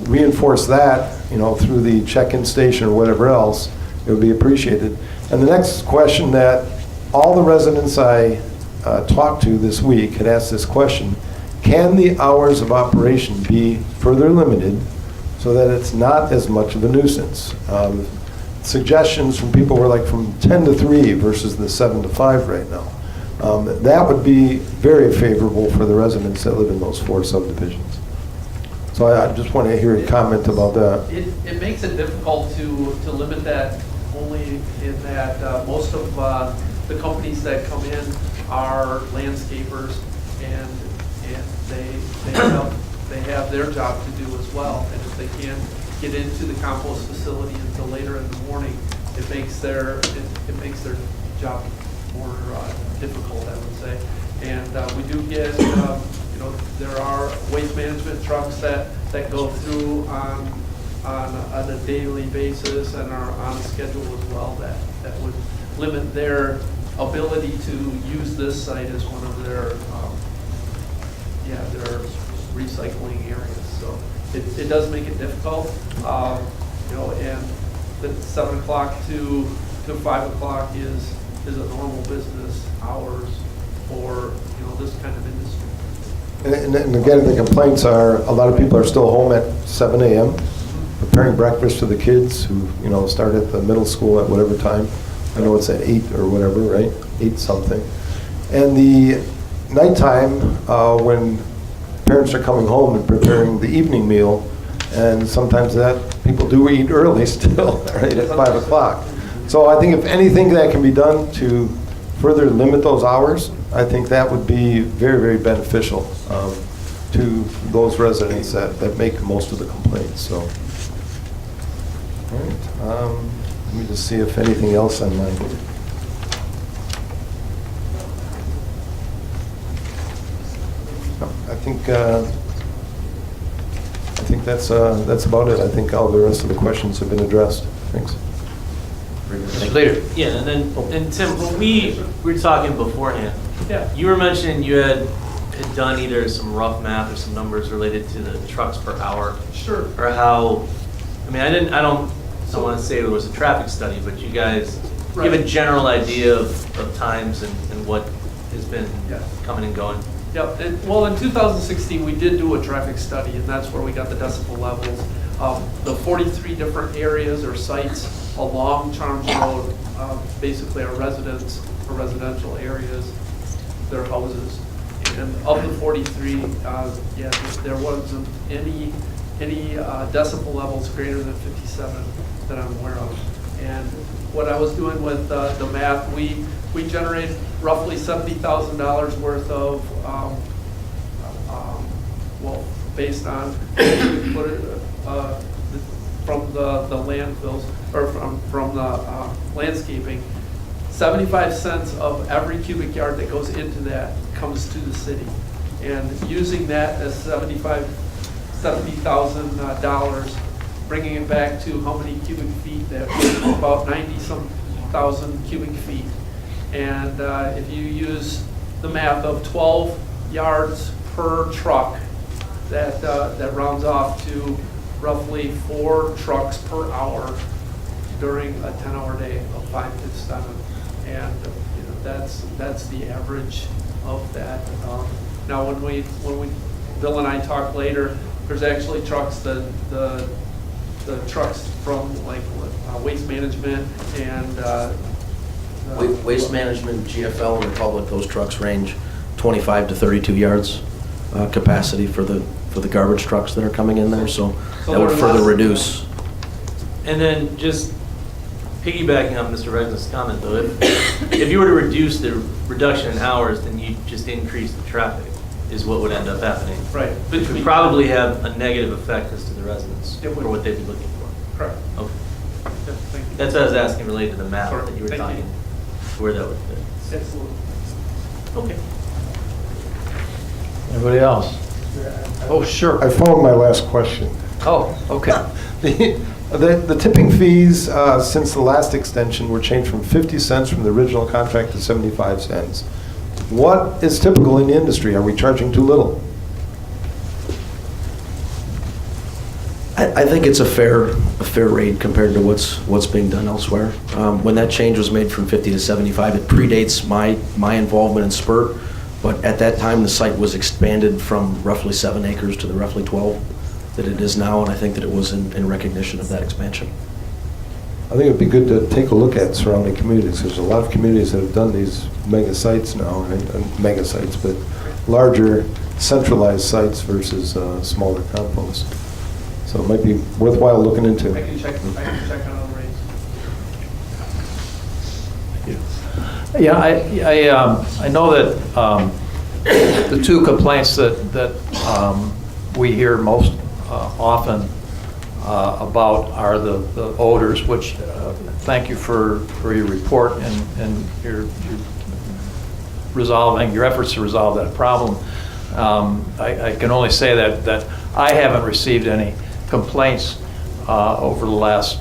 reinforce that, through the check-in station or whatever else, it would be appreciated. And the next question that all the residents I talked to this week had asked this question: can the hours of operation be further limited so that it's not as much of a nuisance? Suggestions from people were like from 10 to 3 versus the 7 to 5 right now. That would be very favorable for the residents that live in those 4 subdivisions. So I just want to hear a comment about that. It makes it difficult to limit that, only in that most of the companies that come in are landscapers, and they have their job to do as well. And if they can't get into the compost facility until later in the morning, it makes their job more difficult, I would say. And we do get, there are waste management trucks that go through on a daily basis and are on a schedule as well that would limit their ability to use this site as one of their recycling areas. So it does make it difficult, you know, and the 7 o'clock to 5 o'clock is a normal business hours for, you know, this kind of industry. And again, the complaints are, a lot of people are still home at 7 a.m., preparing breakfast for the kids who, you know, start at the middle school at whatever time. I know it's at 8 or whatever, right? 8 something. And the nighttime, when parents are coming home and preparing the evening meal, and sometimes that, people do eat early still, right, at 5 o'clock. So I think if anything that can be done to further limit those hours, I think that would be very, very beneficial to those residents that make most of the complaints, so. All right, let me just see if anything else on mine. No, I think that's about it. I think all the rest of the questions have been addressed. Thanks. Later. Yeah, and Tim, when we were talking beforehand, Yeah. you were mentioning you had done either some rough math or some numbers related to the trucks per hour, Sure. or how, I mean, I don't want to say there was a traffic study, but you guys give a Right. general idea of times and what has been Yeah. coming and going. Yep, well, in 2016, we did do a traffic study, and that's where we got the decibel levels. The 43 different areas or sites along Charms Road, basically are residential areas, their houses. And of the 43, yeah, there wasn't any decibel levels greater than 57 that I'm aware of. And what I was doing with the math, we generated roughly $70,000 worth of, well, based on, put it, from the landfills, or from the landscaping, 75 cents of every cubic yard that goes into that comes to the city. And using that as $70,000, bringing it back to how many cubic feet, that about 90-some thousand cubic feet. And if you use the math of 12 yards per truck, that rounds off to roughly 4 trucks per hour during a 10-hour day of 5 to 7. And you know, that's the average of that. Now, when we Bill and I talk later, there's actually trucks, the trucks from like Waste Management and Waste Management, GFL, and Republic, those trucks range 25 to 32 yards capacity for the garbage trucks that are coming in there, so that would further reduce. And then just piggybacking on Mr. Resnick's comment, though, if you were to reduce the reduction in hours, then you just increase the traffic, is what would end up happening. Right. Which would probably have a negative effect as to the residents It would. for what they'd be looking for. correct. Okay. Yeah, thank you. That's what I was asking related to the map Correct. that you were Thank you. talking, where that would fit. Absolutely. Okay. Anybody else? Oh, sure. I found my last question. Oh, okay. The tipping fees since the last extension were changed from 50 cents from the original contract to 75 cents. What is typical in the industry? Are we charging too little? I think it's a fair rate compared to what's being done elsewhere. When that change was made from 50 to 75, it predates my involvement in Spurt, but at that time, the site was expanded from roughly 7 acres to the roughly 12 that it is now, and I think that it was in recognition of that expansion. I think it'd be good to take a look at surrounding communities. There's a lot of communities that have done these mega sites now, right? Mega sites, but larger centralized sites versus smaller compounds. So it might be worthwhile looking into. I can check on the rates. Yeah, I know that the two complaints that we hear most often about are the odors, which thank you for your report and your efforts to resolve that problem. I can only say that I haven't received any complaints over the last,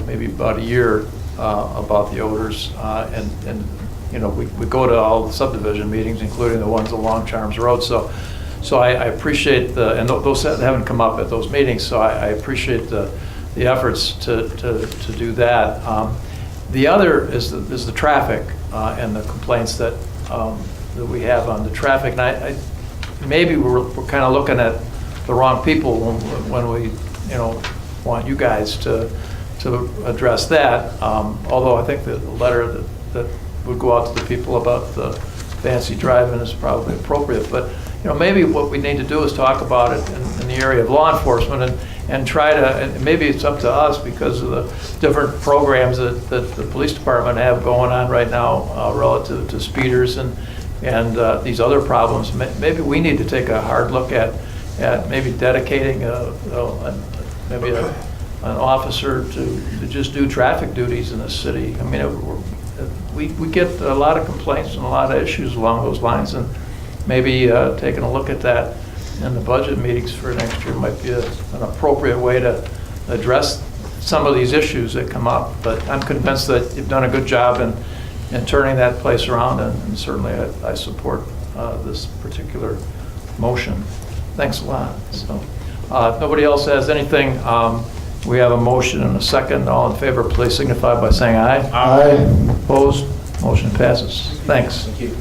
maybe about a year about the odors. And you know, we go to all the subdivision meetings, including the ones along Charms Road. So So I appreciate and those haven't come up at those meetings, so I appreciate the efforts to do that. The other is the traffic and the complaints that we have on the traffic. And maybe we're kind of looking at the wrong people when we, want you guys to address that. Although I think the letter that would go out to the people about the fancy driving is probably appropriate. But maybe what we need to do is talk about it in the area of law enforcement and try to, and maybe it's up to us because of the different programs that the police department have going on right now relative to speeders and these other problems. Maybe we need to take a hard look at maybe dedicating maybe an officer to just do traffic duties in the city. I mean, we get a lot of complaints and a lot of issues along those lines, and maybe taking a look at that in the budget meetings for next year might be an appropriate way to address some of these issues that come up. But I'm convinced that you've done a good job in turning that place around, and certainly I support this particular motion. Thanks a lot. So, if nobody else has anything, we have a motion and a second. All in favor, please signify by saying aye. Aye. Opposed? Motion passes. Thanks. Thank you.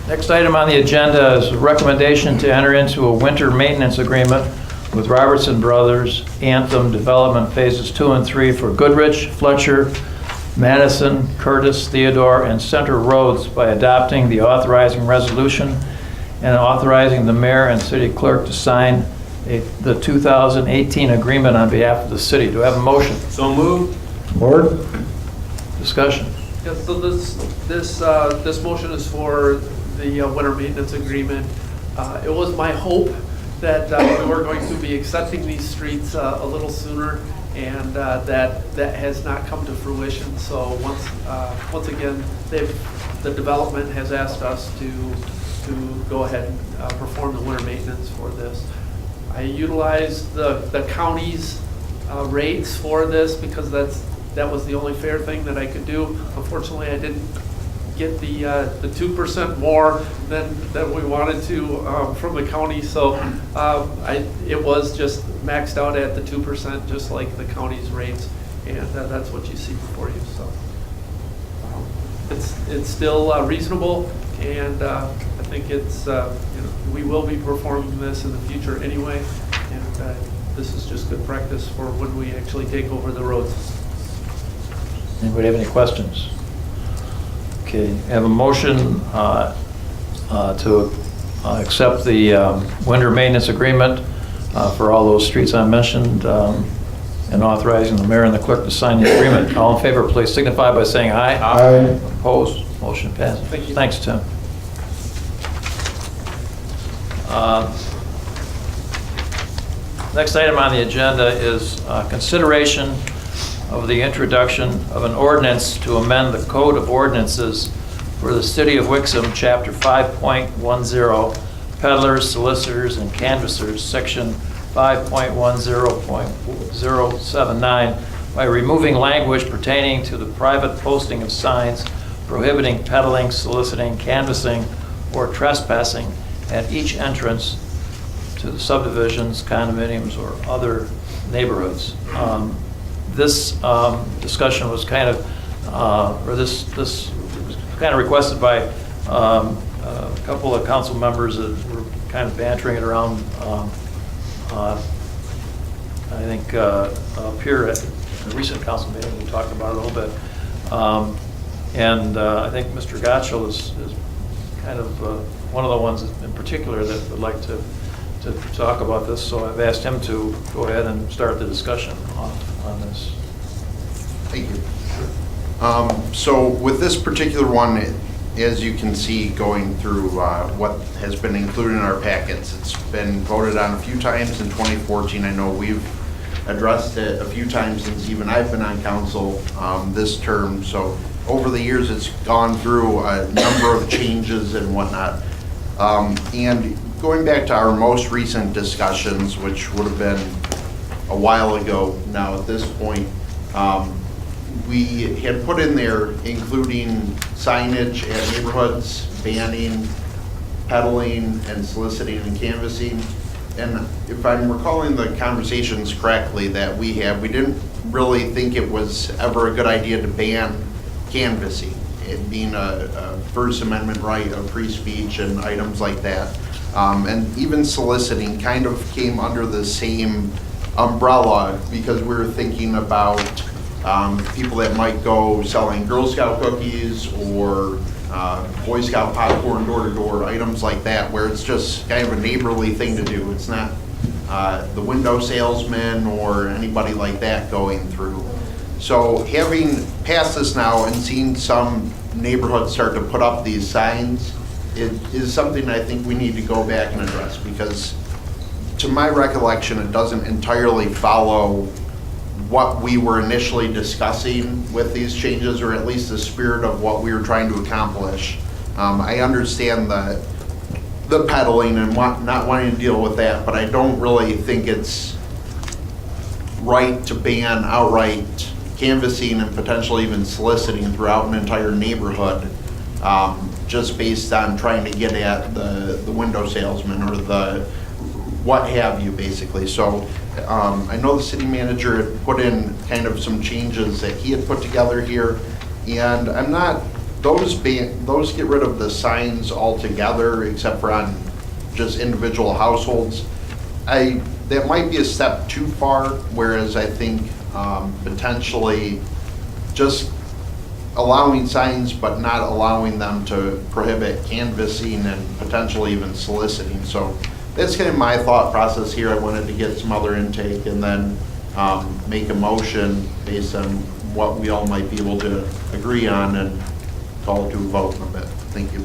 Next item on the agenda is a recommendation to enter into a winter maintenance agreement with Robertson Brothers Anthem Development Phases 2 and 3 for Goodrich, Fletcher, Madison, Curtis, Theodore, and Center Roads by adopting the authorizing resolution and authorizing the mayor and city clerk to sign the 2018 agreement on behalf of the city. Do I have a motion? So moved. Support? Discussion. Yeah, so this motion is for the winter maintenance agreement. It was my hope that we were going to be accepting these streets a little sooner, and that has not come to fruition. So once again, the development has asked us to go ahead and perform the winter maintenance for this. I utilized the county's rates for this because that was the only fair thing that I could do. Unfortunately, I didn't get the 2% more than we wanted to from the county, so it was just maxed out at the 2%, just like the county's rates, and that's what you see before you. So it's still reasonable, and I think it's we will be performing this in the future anyway, and this is just good practice for when we actually take over the roads. Anybody have any questions? Okay, I have a motion to accept the winter maintenance agreement for all those streets I mentioned, and authorizing the mayor and the clerk to sign the agreement. All in favor, please signify by saying aye. Aye. Opposed? Motion passes. Thank you. Thanks, Tim. Next item on the agenda is consideration of the introduction of an ordinance to amend the Code of Ordinances for the City of Wixom, Chapter 5.10, Peddlers, Solicitors, and Canvassers, Section 5.10.079, by removing language pertaining to the private posting of signs prohibiting peddling, soliciting, canvassing, or trespassing at each entrance to the subdivisions, condominiums, or other neighborhoods. This discussion was kind of, or this was kind of requested by a couple of council members that were kind of bantering it around. I think up here at the recent council meeting, we talked about it a little bit. And I think Mr. Gottschall is kind of one of the ones in particular that would like to talk about this. So I've asked him to go ahead and start the discussion on this. Thank you. So with this particular one, as you can see going through what has been included in our packets, it's been voted on a few times in 2014. I know we've addressed it a few times since even I've been on council this term. So over the years, it's gone through a number of changes and whatnot. And going back to our most recent discussions, which would have been a while ago now at this point, we had put in there including signage at neighborhoods, banning peddling and soliciting and canvassing. And if I'm recalling the conversations correctly that we had, we didn't really think it was ever a good idea to ban canvassing, it being a First Amendment right of free speech and items like that. And even soliciting kind of came under the same umbrella because we were thinking about people that might go selling Girl Scout cookies or Boy Scout popcorn door to door, items like that, where it's just kind of a neighborly thing to do. It's not the window salesman or anybody like that going through. So having passed this now and seen some neighborhoods start to put up these signs, it is something I think we need to go back and address, because to my recollection, it doesn't entirely follow what we were initially discussing with these changes, or at least the spirit of what we were trying to accomplish. I understand the peddling and not wanting to deal with that, but I don't really think it's right to ban outright canvassing and potentially even soliciting throughout an entire neighborhood, just based on trying to get at the window salesman or the what have you, basically. So I know the city manager had put in kind of some changes that he had put together here, and I'm not, those get rid of the signs altogether except for on just individual households. That might be a step too far, whereas I think potentially just allowing signs but not allowing them to prohibit canvassing and potentially even soliciting. So that's kind of my thought process here. I wanted to get some other intake and then make a motion based on what we all might be able to agree on and call to a vote in a bit. Thank you.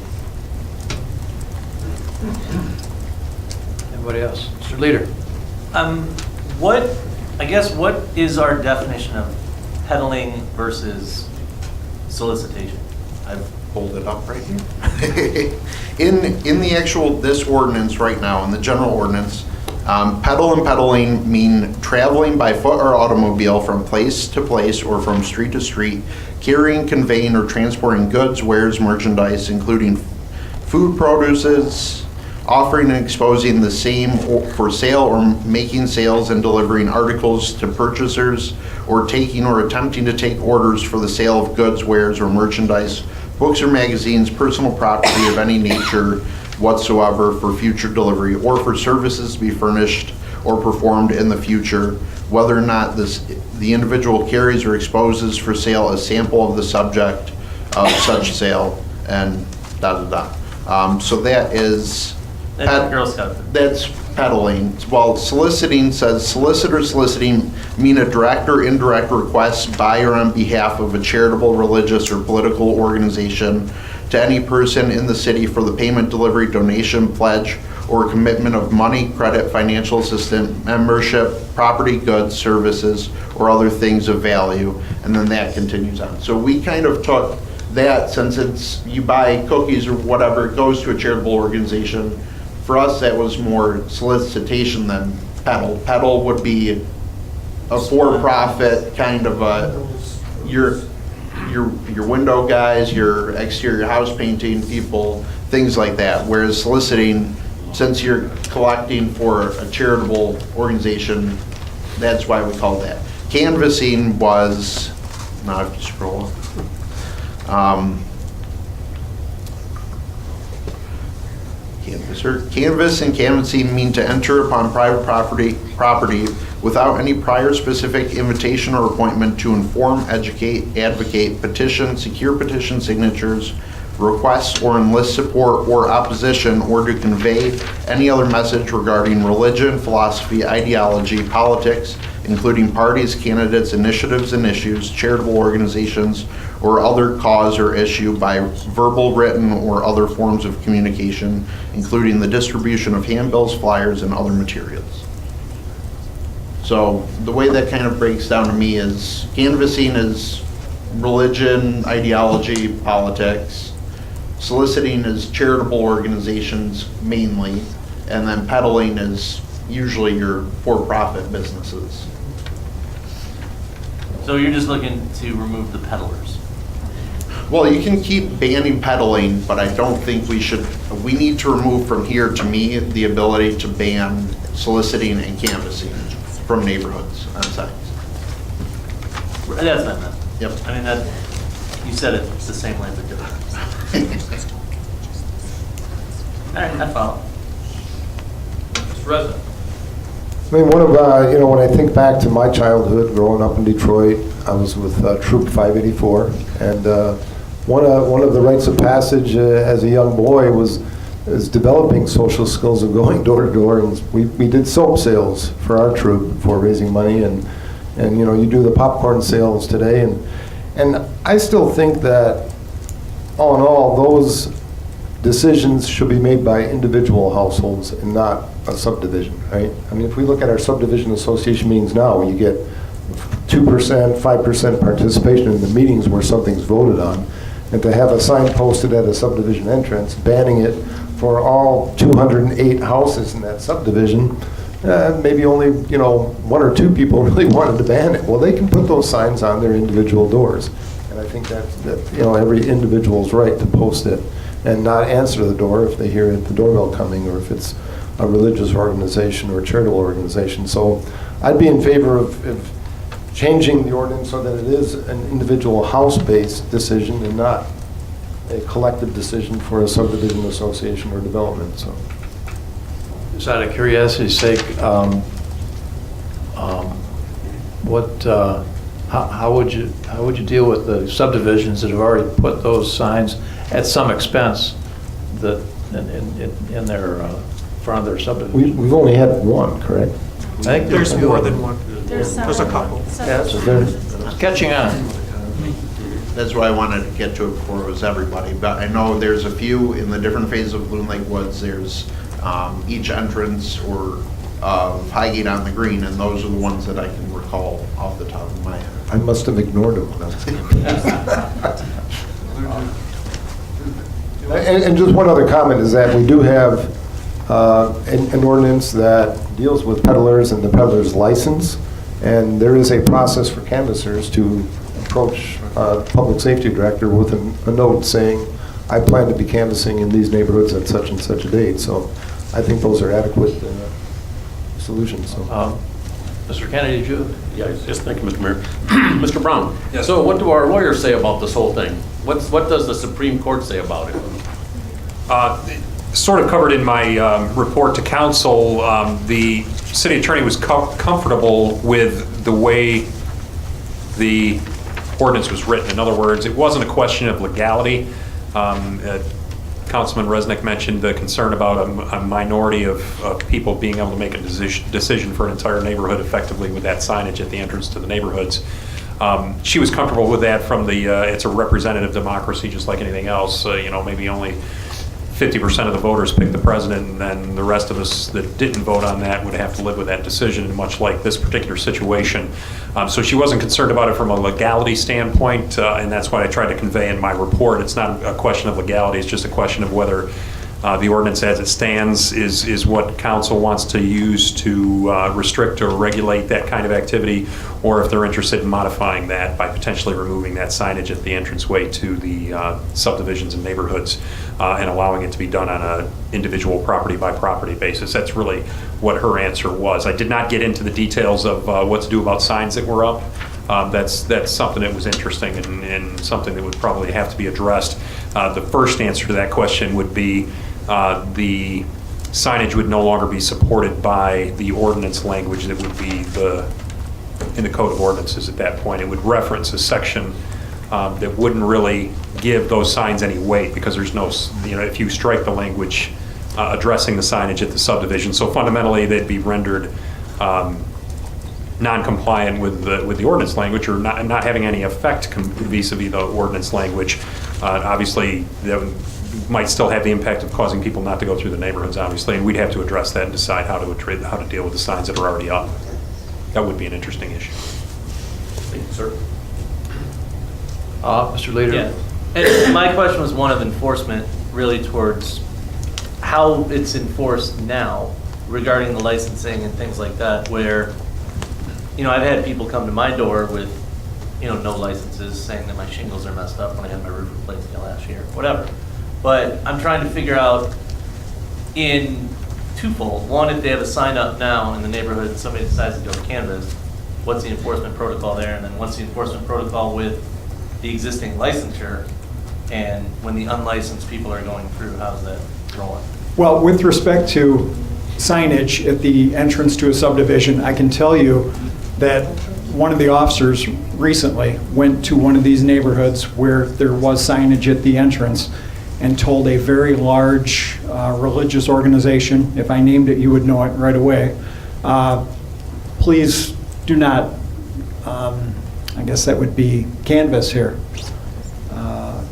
Anybody else? Mr. Leader. What is our definition of peddling versus solicitation? I've pulled it up right here. In the actual, this ordinance right now, in the general ordinance, peddle and peddling mean traveling by foot or automobile from place to place or from street to street, carrying, conveying, or transporting goods, wares, merchandise, including food, produces, offering and exposing the same for sale or making sales and delivering articles to purchasers, or taking or attempting to take orders for the sale of goods, wares, or merchandise, books or magazines, personal property of any nature whatsoever for future delivery, or for services to be furnished or performed in the future, whether or not the individual carries or exposes for sale a sample of the subject of such sale, and so that is That's Girl Scout. That's peddling. Well, soliciting says solicit or soliciting mean a direct or indirect request by or on behalf of a charitable, religious, or political organization to any person in the city for the payment, delivery, donation, pledge, or commitment of money, credit, financial assistance, membership, property, goods, services, or other things of value. And then that continues on. So we kind of took that, since it's, you buy cookies or whatever, it goes to a charitable organization. For us, that was more solicitation than peddle. Peddle would be a for-profit kind of your window guys, your exterior house painting people, things like that. Whereas soliciting, since you're collecting for a charitable organization, that's why we call that. Canvassing was, now I have to scroll up. Canvass and canvassing mean to enter upon private property without any prior specific invitation or appointment to inform, educate, advocate, petition, secure petition signatures, request or enlist support or opposition, or to convey any other message regarding religion, philosophy, ideology, politics, including parties, candidates, initiatives and issues, charitable organizations, or other cause or issue by verbal, written, or other forms of communication, including the distribution of handbills, flyers, and other materials. So the way that kind of breaks down to me is canvassing is religion, ideology, politics. Soliciting is charitable organizations mainly, and then peddling is usually your for-profit businesses. So you're just looking to remove the peddlers? Well, you can keep banning peddling, but I don't think we need to remove from here, to me, the ability to ban soliciting and canvassing from neighborhoods on signs. That's what I meant. Yep. I mean, that, you said it, it's the same way, but different. All right, I follow. Mr. President? I mean, one of, when I think back to my childhood, growing up in Detroit, I was with Troop 584, and one of the rites of passage as a young boy was developing social skills of going door to door, and we did soap sales for our troop for raising money, and you do the popcorn sales today, and I still think that all in all, those decisions should be made by individual households and not a subdivision, right? I mean, if we look at our subdivision association meetings now, you get 2%, 5% participation in the meetings where something's voted on, and to have a sign posted at a subdivision entrance banning it for all 208 houses in that subdivision, maybe only, 1 or 2 people really wanted to ban it. Well, they can put those signs on their individual doors. And I think that every individual's right to post it and not answer the door if they hear the doorbell coming, or if it's a religious organization or a charitable organization. So I'd be in favor of changing the ordinance so that it is an individual house-based decision and not a collective decision for a subdivision association or development. So, Just out of curiosity's sake, how would you deal with the subdivisions that have already put those signs at some expense that in their front of their subdivision? we've only had one, correct? I think There's more than one. There's There's a couple. Yeah, so they're catching on. That's why I wanted to get to it before it was everybody, but I know there's a few in the different phases of Loon Lake Woods. There's each entrance or Highgate on the Green, and those are the ones that I can recall off the top of my head. I must have ignored them. And just one other comment is that we do have an ordinance that deals with peddlers and the peddler's license, and there is a process for canvassers to approach the public safety director with a note saying, I plan to be canvassing in these neighborhoods at such and such a date. So I think those are adequate solutions. So. Mr. Kennedy, did you? Yes, thank you, Mr. Mayor. Mr. Brown, so what do our lawyers say about this whole thing? What does the Supreme Court say about it? Sort of covered in my report to council, the city attorney was comfortable with the way the ordinance was written. In other words, it wasn't a question of legality. Councilman Resnick mentioned the concern about a minority of people being able to make a decision for an entire neighborhood effectively with that signage at the entrance to the neighborhoods. She was comfortable with that from it's a representative democracy just like anything else. Maybe only 50% of the voters pick the president, and then the rest of us that didn't vote on that would have to live with that decision, much like this particular situation. So she wasn't concerned about it from a legality standpoint, and that's what I tried to convey in my report. It's not a question of legality, it's just a question of whether the ordinance as it stands is what council wants to use to restrict or regulate that kind of activity, or if they're interested in modifying that by potentially removing that signage at the entranceway to the subdivisions and neighborhoods and allowing it to be done on an individual property by property basis. That's really what her answer was. I did not get into the details of what to do about signs that were up. That's something that was interesting and something that would probably have to be addressed. The first answer to that question would be the signage would no longer be supported by the ordinance language that would be in the Code of Ordinances at that point. It would reference a section that wouldn't really give those signs any weight because there's no, if you strike the language addressing the signage at the subdivision. So fundamentally, they'd be rendered non-compliant with the ordinance language, or not having any effect vis-a-vis the ordinance language. Obviously, that might still have the impact of causing people not to go through the neighborhoods, obviously, and we'd have to address that and decide how to deal with the signs that are already up. That would be an interesting issue. Thank you, sir. Mr. Leader? Yeah. And my question was one of enforcement, really towards how it's enforced now regarding the licensing and things like that, where, I've had people come to my door with no licenses, saying that my shingles are messed up when I had my roof replaced last year, whatever. But I'm trying to figure out in twofold. One, if they have a sign up now in the neighborhood and somebody decides to go canvas, what's the enforcement protocol there? And then what's the enforcement protocol with the existing licensure? And when the unlicensed people are going through, how's that going? Well, with respect to signage at the entrance to a subdivision, I can tell you that one of the officers recently went to one of these neighborhoods where there was signage at the entrance and told a very large religious organization, if I named it, you would know it right away, please do not, I guess that would be canvas here.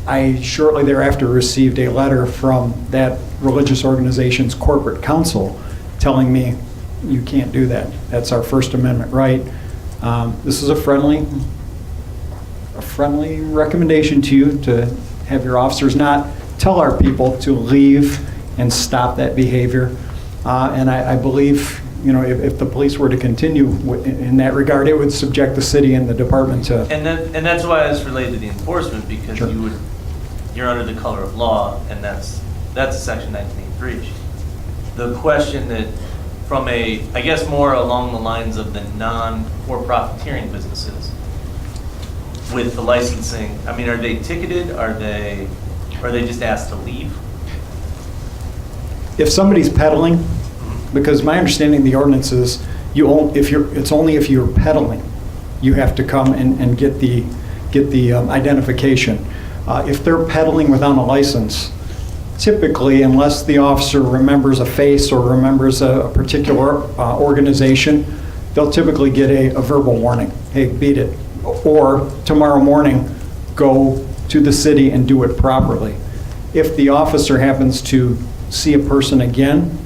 I shortly thereafter received a letter from that religious organization's corporate counsel telling me, you can't do that. That's our First Amendment right. This is a friendly recommendation to you to have your officers not tell our people to leave and stop that behavior. And I believe, if the police were to continue in that regard, it would subject the city and the department to. And that's why it's related to the enforcement, because Sure. you're under the color of law, and that's a Section 1983 issue. The question that, I guess more along the lines of the non-for-profiteering businesses with the licensing, I mean, are they ticketed? Are they just asked to leave? If somebody's peddling, because my understanding of the ordinance is it's only if you're peddling, you have to come and get the identification. If they're peddling without a license, typically, unless the officer remembers a face or remembers a particular organization, they'll typically get a verbal warning. Hey, beat it. Or tomorrow morning, go to the city and do it properly. If the officer happens to see a person again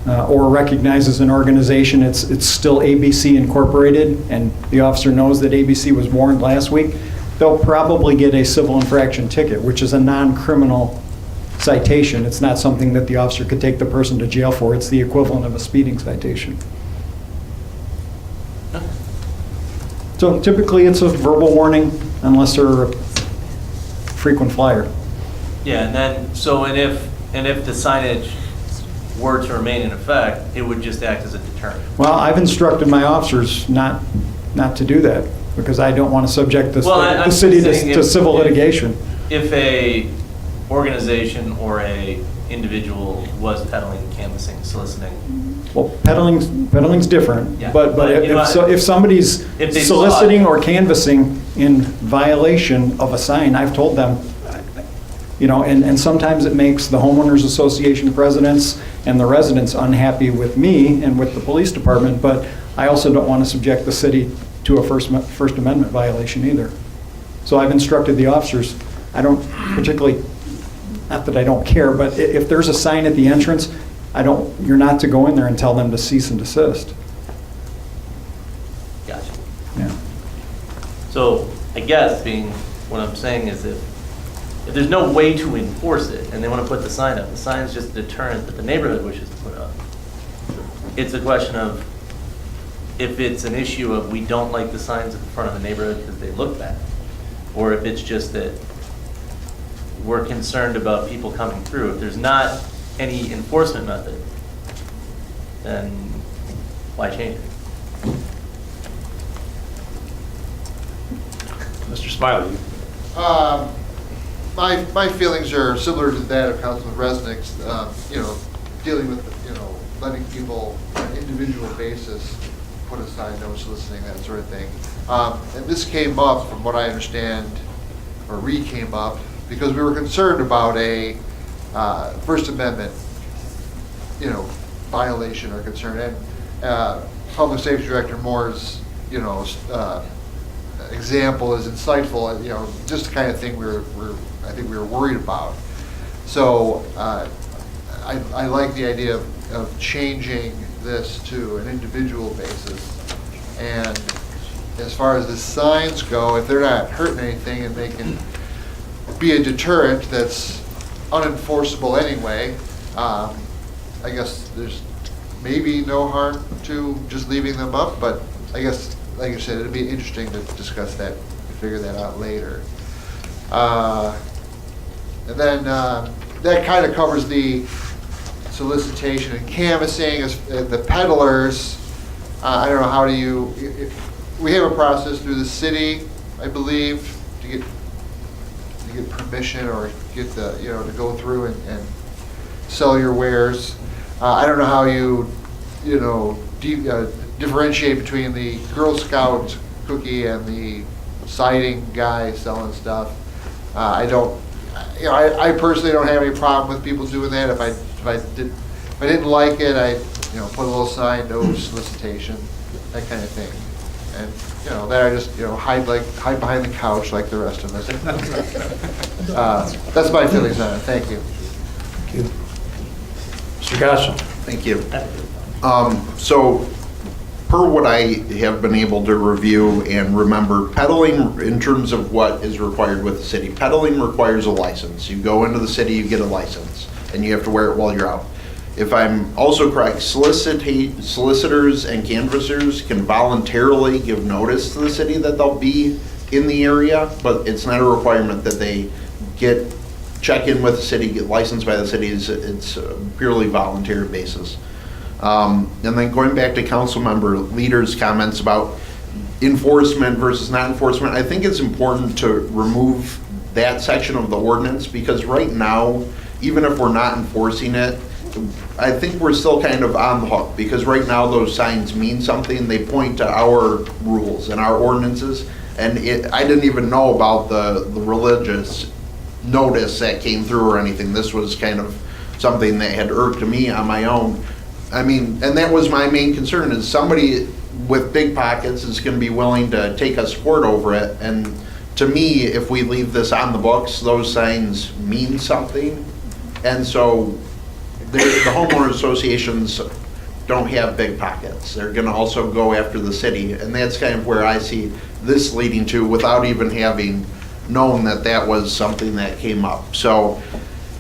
or recognizes an organization, it's still ABC Incorporated, and the officer knows that ABC was warned last week, they'll probably get a civil infraction ticket, which is a non-criminal citation. It's not something that the officer could take the person to jail for. It's the equivalent of a speeding citation. So typically it's a verbal warning unless they're a frequent flyer. Yeah, and if the signage were to remain in effect, it would just act as a deterrent. Well, I've instructed my officers not to do that because I don't want to subject the city to civil litigation. If a organization or a individual was peddling, canvassing, soliciting. Well, peddling's different, Yeah, but if somebody's if they soliciting or canvassing in violation of a sign, I've told them, and sometimes it makes the homeowners association presidents and the residents unhappy with me and with the police department, but I also don't want to subject the city to a First Amendment violation either. So I've instructed the officers, I don't particularly, not that I don't care, but if there's a sign at the entrance, you're not to go in there and tell them to cease and desist. Gotcha. Yeah. So I guess what I'm saying is if there's no way to enforce it and they want to put the sign up, the sign's just a deterrent that the neighborhood wishes to put up. It's a question of if it's an issue of we don't like the signs at the front of the neighborhood because they look bad, or if it's just that we're concerned about people coming through. If there's not any enforcement method, then why change it? Mr. Smiley. My feelings are similar to that of Councilman Resnick's, dealing with, letting people on an individual basis put a sign, no soliciting, that sort of thing. And this came up, from what I understand, or came up, because we were concerned about a First Amendment, violation or concern. And Public Safety Director Moore's, example is insightful, just the kind of thing I think we were worried about. So I like the idea of changing this to an individual basis. And as far as the signs go, if they're not hurting anything and they can be a deterrent that's unenforceable anyway, I guess there's maybe no harm to just leaving them up, but I guess, like you said, it'd be interesting to discuss that if figure that out later. And then that kind of covers the solicitation and canvassing. As the peddlers, I don't know, how do you, we have a process through the city, I believe, to get permission or get the, to go through and sell your wares. I don't know how you, differentiate between the Girl Scout cookie and the siding guy selling stuff. I don't, I personally don't have any problem with people doing that. If I didn't like it, I put a little sign, no solicitation, that kind of thing. And then I just hide behind the couch like the rest of us. That's my feelings on it. Thank you. Thank you. Mr. Gossel. Thank you. So, per what I have been able to review and remember, peddling, in terms of what is required with the city, peddling requires a license. You go into the city, you get a license, and you have to wear it while you're out. If I'm also correct, solicitors and canvassers can voluntarily give notice to the city that they'll be in the area, but it's not a requirement that they check in with the city, get licensed by the city. It's a purely voluntary basis. And then going back to council member Leader's comments about enforcement versus not enforcement, I think it's important to remove that section of the ordinance, because right now, even if we're not enforcing it, I think we're still kind of on the hook, because right now those signs mean something. They point to our rules and our ordinances, and I didn't even know about the religious notice that came through or anything. This was kind of something that had irked me on my own. I mean, and that was my main concern, is somebody with big pockets is going to be willing to take a sport over it. And to me, if we leave this on the books, those signs mean something. And so the homeowner associations don't have big pockets. They're going to also go after the city. And that's kind of where I see this leading to, without even having known that that was something that came up. So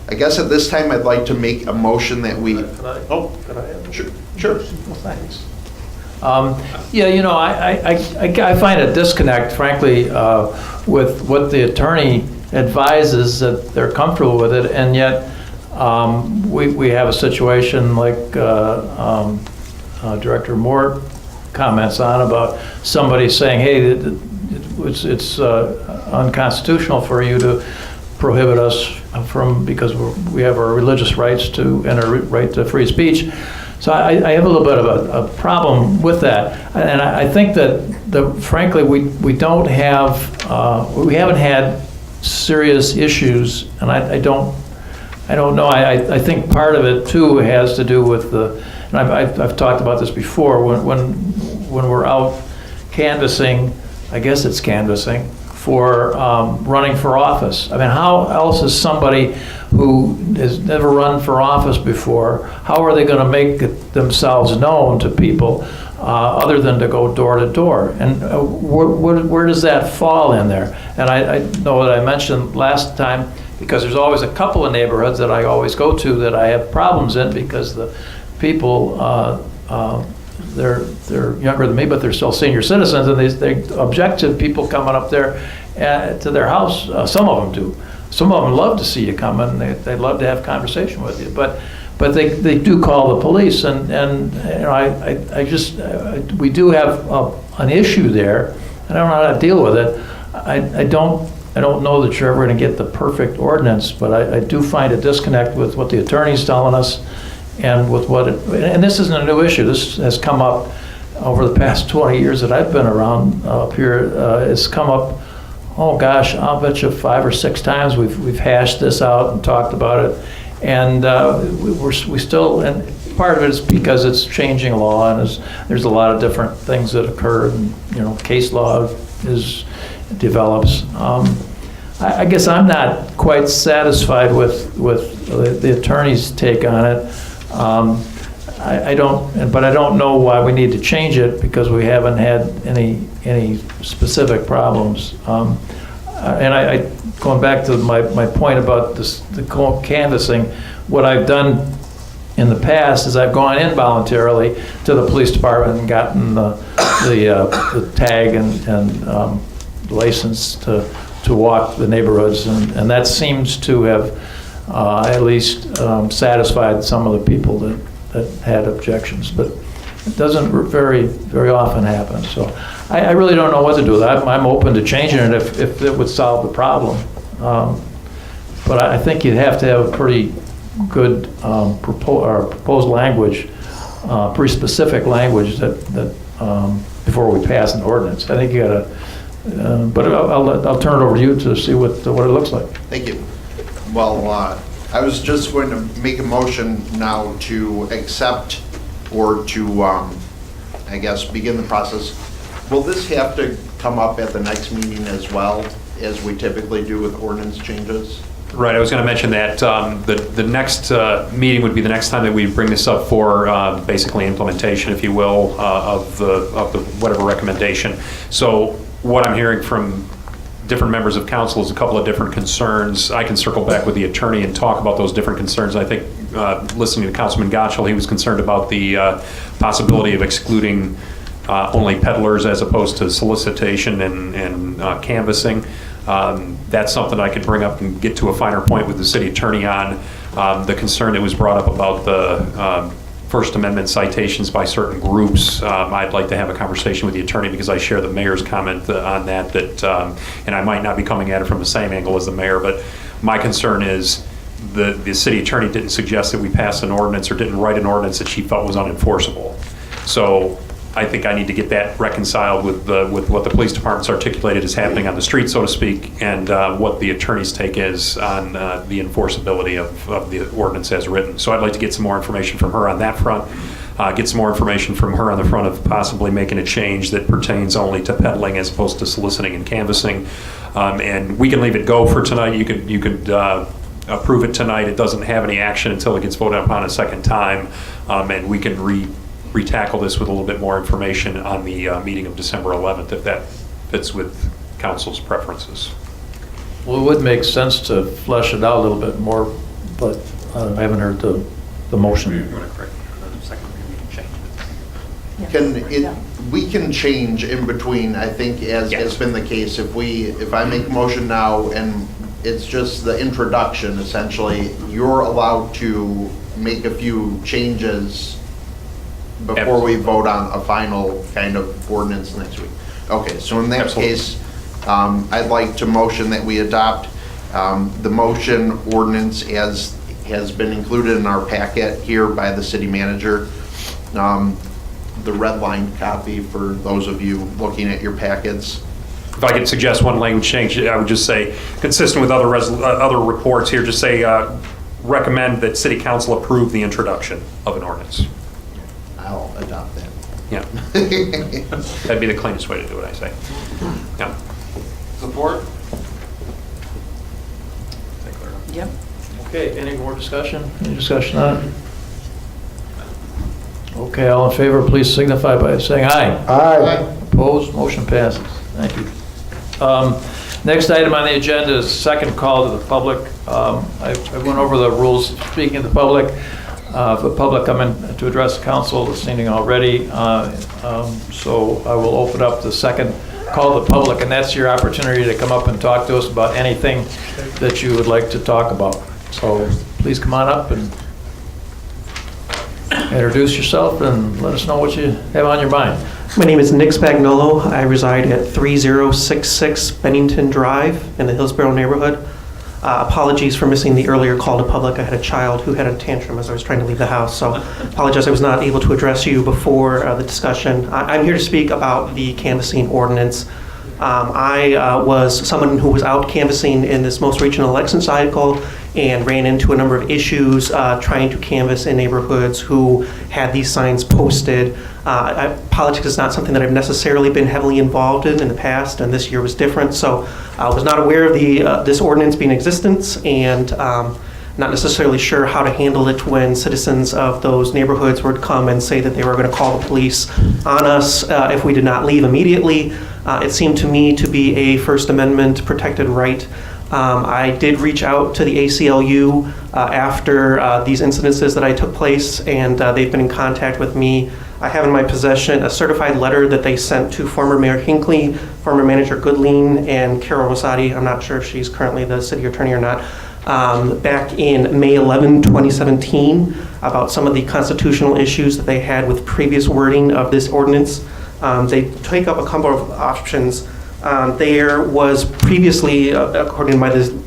I guess at this time, I'd like to make a motion that we... Could I have? Sure. Well, thanks. I find a disconnect, frankly, with what the attorney advises, that they're comfortable with it, and yet we have a situation like Director Moore comments on, about somebody saying, hey, it's unconstitutional for you to prohibit us from, because we have our religious rights to, and our right to free speech. So I have a little bit of a problem with that, and I think that frankly we don't have we haven't had serious issues, and I don't know. I think part of it too has to do with and I've talked about this before, when we're out canvassing, I guess it's canvassing, for running for office. I mean, how else is somebody who has never run for office before, how are they going to make themselves known to people other than to go door to door? And where does that fall in there? And I know that I mentioned last time, because there's always a couple of neighborhoods that I always go to that I have problems in, because the people, they're younger than me, but they're still senior citizens, and they object to people coming up there to their house. Some of them do. Some of them love to see you come, and they'd love to have conversation with you. But they do call the police, and we do have an issue there, and I don't know how to deal with it. I don't know that you're ever going to get the perfect ordinance, but I do find a disconnect with what the attorney's telling us, and with and this isn't a new issue. This has come up over the past 20 years that I've been around up here. It's come up, oh gosh, I'll bet you 5 or 6 times we've hashed this out and talked about it, and we still, and part of it is because it's changing law, and there's a lot of different things that occur, and case law develops. I guess I'm not quite satisfied with the attorney's take on it. I don't know why we need to change it, because we haven't had any specific problems. And going back to my point about the canvassing, what I've done in the past is I've gone in voluntarily to the police department and gotten the tag and licensed to walk the neighborhoods, and that seems to have at least satisfied some of the people that had objections, but it doesn't very often happen. So I really don't know what to do. I'm open to changing it if it would solve the problem. But I think you'd have to have a pretty good proposed language, pretty specific language that before we pass an ordinance. I think you got to, but I'll turn it over to you to see what it looks like. Thank you. Well, I was just going to make a motion now to accept or to, I guess, begin the process. Will this have to come up at the next meeting as well, as we typically do with ordinance changes? Right, I was going to mention that the next meeting would be the next time that we bring this up for basically implementation, if you will, of the whatever recommendation. So what I'm hearing from different members of council is a couple of different concerns. I can circle back with the attorney and talk about those different concerns. I think listening to Councilman Gottschall, he was concerned about the possibility of excluding only peddlers as opposed to solicitation and canvassing. That's something I could bring up and get to a finer point with the city attorney on. The concern that was brought up about the First Amendment citations by certain groups, I'd like to have a conversation with the attorney because I share the mayor's comment on that, and I might not be coming at it from the same angle as the mayor, but my concern is the city attorney didn't suggest that we pass an ordinance or didn't write an ordinance that she felt was unenforceable. So I think I need to get that reconciled with what the police department's articulated is happening on the street, so to speak, and what the attorney's take is on the enforceability of the ordinance as written. So I'd like to get some more information from her on that front, get some more information from her on the front of possibly making a change that pertains only to peddling as opposed to soliciting and canvassing. And we can leave it go for tonight. You could approve it tonight. It doesn't have any action until it gets voted upon a second time, and we can retackle this with a little bit more information on the meeting of December 11th, if that fits with council's preferences. Well, it would make sense to flesh it out a little bit more, but I haven't heard the motion. We can change in between, I think, as has been the case. If I make a motion now and it's just the introduction, essentially, you're allowed to make a few changes before we vote on a final kind of ordinance next week. Okay, so in that case, I'd like to motion that we adopt the motion ordinance as has been included in our packet here by the city manager. The red line copy for those of you looking at your packets. If I could suggest one language change, I would just say, consistent with other reports here, just say, recommend that city council approve the introduction of an ordinance. I'll adopt that. Yeah. That'd be the cleanest way to do it, I say. Yeah. Support? Yep. Okay, any more discussion? Any discussion on it? Okay, all in favor, please signify by saying aye. Aye. Opposed, motion passes. Thank you. Next item on the agenda is second call to the public. I went over the rules speaking to the public. The public coming to address the council this evening already. So I will open up the second call to the public, and that's your opportunity to come up and talk to us about anything that you would like to talk about. So please come on up and introduce yourself and let us know what you have on your mind. My name is Nick Spagnolo. I reside at 3066 Bennington Drive in the Hillsborough neighborhood. Apologies for missing the earlier call to public. I had a child who had a tantrum as I was trying to leave the house, so apologize I was not able to address you before the discussion. I'm here to speak about the canvassing ordinance. I was someone who was out canvassing in this most recent election cycle and ran into a number of issues trying to canvass in neighborhoods who had these signs posted. Politics is not something that I've necessarily been heavily involved in the past, and this year was different, so I was not aware of this ordinance being in existence, and not necessarily sure how to handle it when citizens of those neighborhoods would come and say that they were going to call the police on us if we did not leave immediately. It seemed to me to be a First Amendment protected right. I did reach out to the ACLU after these incidences that I took place, and they've been in contact with me I have in my possession a certified letter that they sent to former Mayor Hinckley, former Manager Goodlean, and Carol Rosati. I'm not sure if she's currently the city attorney or not. Back in May 11, 2017, about some of the constitutional issues that they had with previous wording of this ordinance. They take up a couple of options. There was previously, according to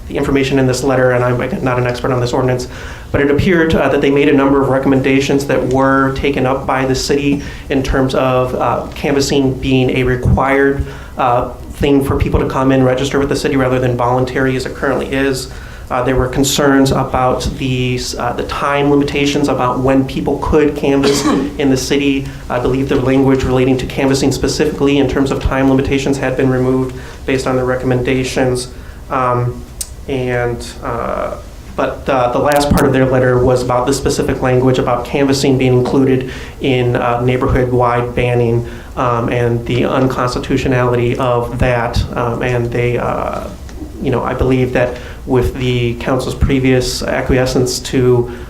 the information in this letter, and I'm not an expert on this ordinance, but it appeared that they made a number of recommendations that were taken up by the city in terms of canvassing being a required thing for people to come and register with the city rather than voluntary as it currently is. There were concerns about the time limitations about when people could canvass in the city. I believe the language relating to canvassing specifically in terms of time limitations had been removed based on the recommendations. But the last part of their letter was about the specific language about canvassing being included in neighborhood-wide banning and the unconstitutionality of that. And they, I believe that with the council's previous acquiescence to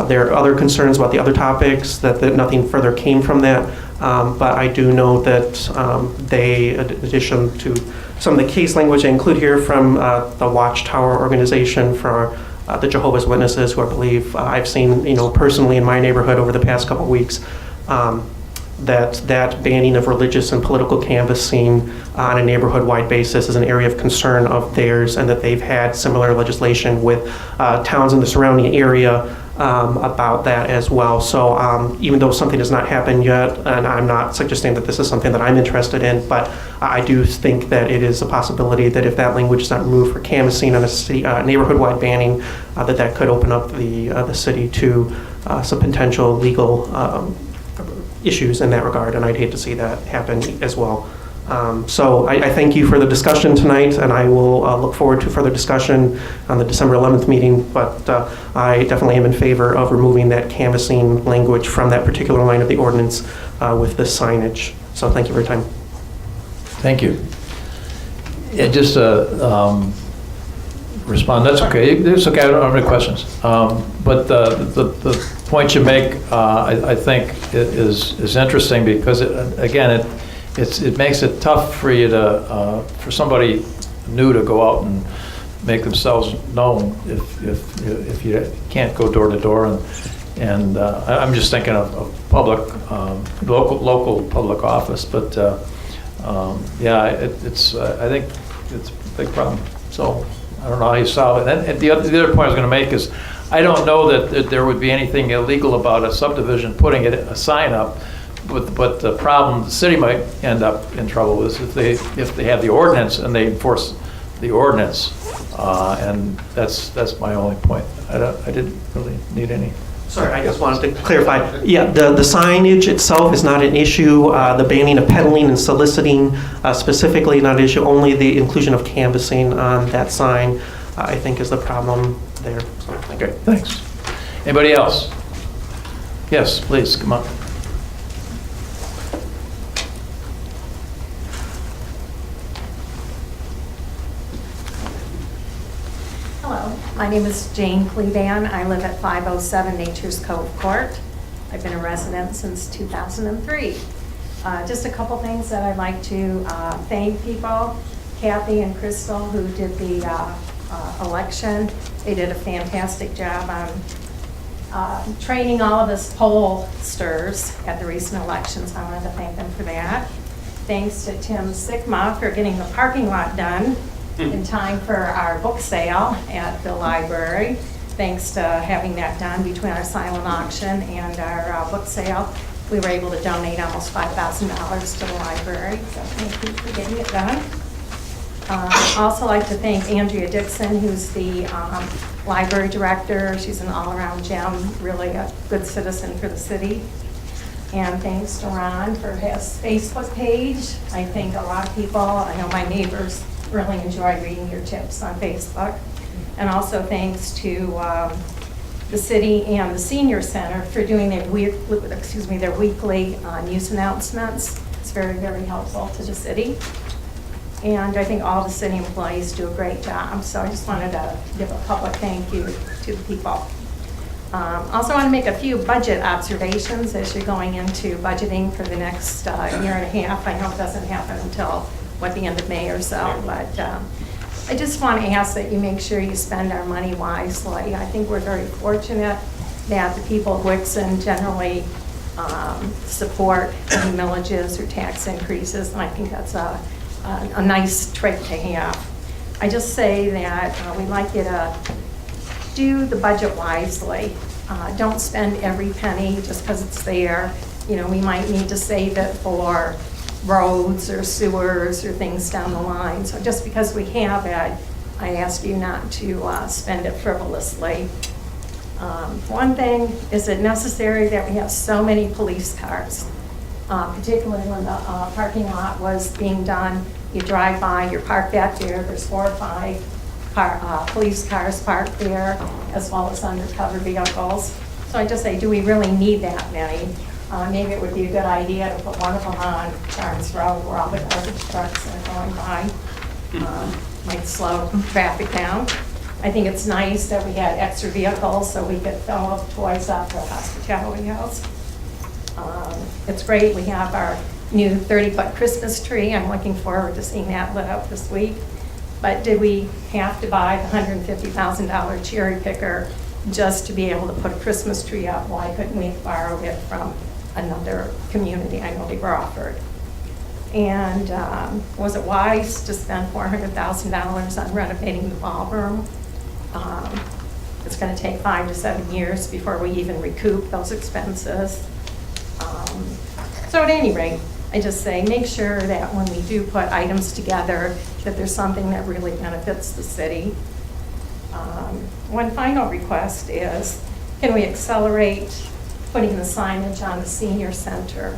their other concerns about the other topics, that nothing further came from that. But I do know that they, in addition to some of the case language I include here from the Watchtower organization for the Jehovah's Witnesses, who I believe I've seen, personally in my neighborhood over the past couple of weeks, that banning of religious and political canvassing on a neighborhood-wide basis is an area of concern of theirs, and that they've had similar legislation with towns in the surrounding area about that as well. So even though something has not happened yet, and I'm not suggesting that this is something that I'm interested in, but I do think that it is a possibility that if that language is not removed for canvassing on a city, neighborhood-wide banning, that could open up the city to some potential legal issues in that regard, and I'd hate to see that happen as well. So I thank you for the discussion tonight, and I will look forward to further discussion on the December 11th meeting, but I definitely am in favor of removing that canvassing language from that particular line of the ordinance with this signage. So thank you for your time. Thank you. Yeah, just respond, that's okay. It's okay, I don't have any questions. But the point you make, I think is interesting because, it makes it tough for you to, for somebody new to go out and make themselves known if you can't go door to door. And I'm just thinking of public, local public office, but yeah, I think it's a big problem. So I don't know how you solve it. And the other point I was going to make is, I don't know that there would be anything illegal about a subdivision putting a sign up, but the problem the city might end up in trouble with is if they have the ordinance and they enforce the ordinance, and that's my only point. I didn't really need any. Sorry, I just wanted to clarify. Yeah, the signage itself is not an issue. The banning of peddling and soliciting specifically not an issue. Only the inclusion of canvassing on that sign, I think, is the problem there. So, okay, thanks. Anybody else? Yes, please, come on. Hello, my name is Jane Clevan. I live at 507 Nature's Cove Court. I've been a resident since 2003. Just a couple things that I'd like to thank people. Kathy and Crystal, who did the election, they did a fantastic job on training all of us pollsters at the recent elections. I wanted to thank them for that. Thanks to Tim Sickma for getting the parking lot done in time for our book sale at the library. Thanks to having that done between our silent auction and our book sale, we were able to donate almost $5,000 to the library. So thank you for getting it done. Also like to thank Andrea Dixon, who's the library director. She's an all-around gem, really a good citizen for the city. And thanks to Ron for his Facebook page. I think a lot of people, I know my neighbors, really enjoy reading your tips on Facebook. And also thanks to the city and the senior center for doing their weekly news announcements. It's very, very helpful to the city. And I think all the city employees do a great job. So I just wanted to give a public thank you to the people. Also want to make a few budget observations as you're going into budgeting for the next year and a half. I know it doesn't happen until, the end of May or so, but I just want to ask that you make sure you spend our money wisely. I think we're very fortunate that the people of Wixon generally support any millages or tax increases, and I think that's a nice trait to have. I just say that we'd like you to do the budget wisely. Don't spend every penny just because it's there. You know, we might need to save it for roads or sewers or things down the line. So just because we have it, I ask you not to spend it frivolously. One thing, is it necessary that we have so many police cars? Particularly when the parking lot was being done, you drive by, you're parked back there, there's 4 or 5 police cars parked there, as well as undercover vehicles. So I just say, do we really need that many? Maybe it would be a good idea to put one of them on Charles Road where all the garbage trucks are going by. Might slow traffic down. I think it's nice that we had extra vehicles so we could fill up toys up the hospitality house. It's great, we have our new 30-foot Christmas tree. I'm looking forward to seeing that lit up this week. But did we have to buy the $150,000 cherry picker just to be able to put a Christmas tree up? Why couldn't we borrow it from another community? I know they were offered. And was it wise to spend $400,000 on renovating the ballroom? It's going to take 5 to 7 years before we even recoup those expenses. So at any rate, I just say make sure that when we do put items together, that there's something that really benefits the city. One final request is, can we accelerate putting the signage on the senior center?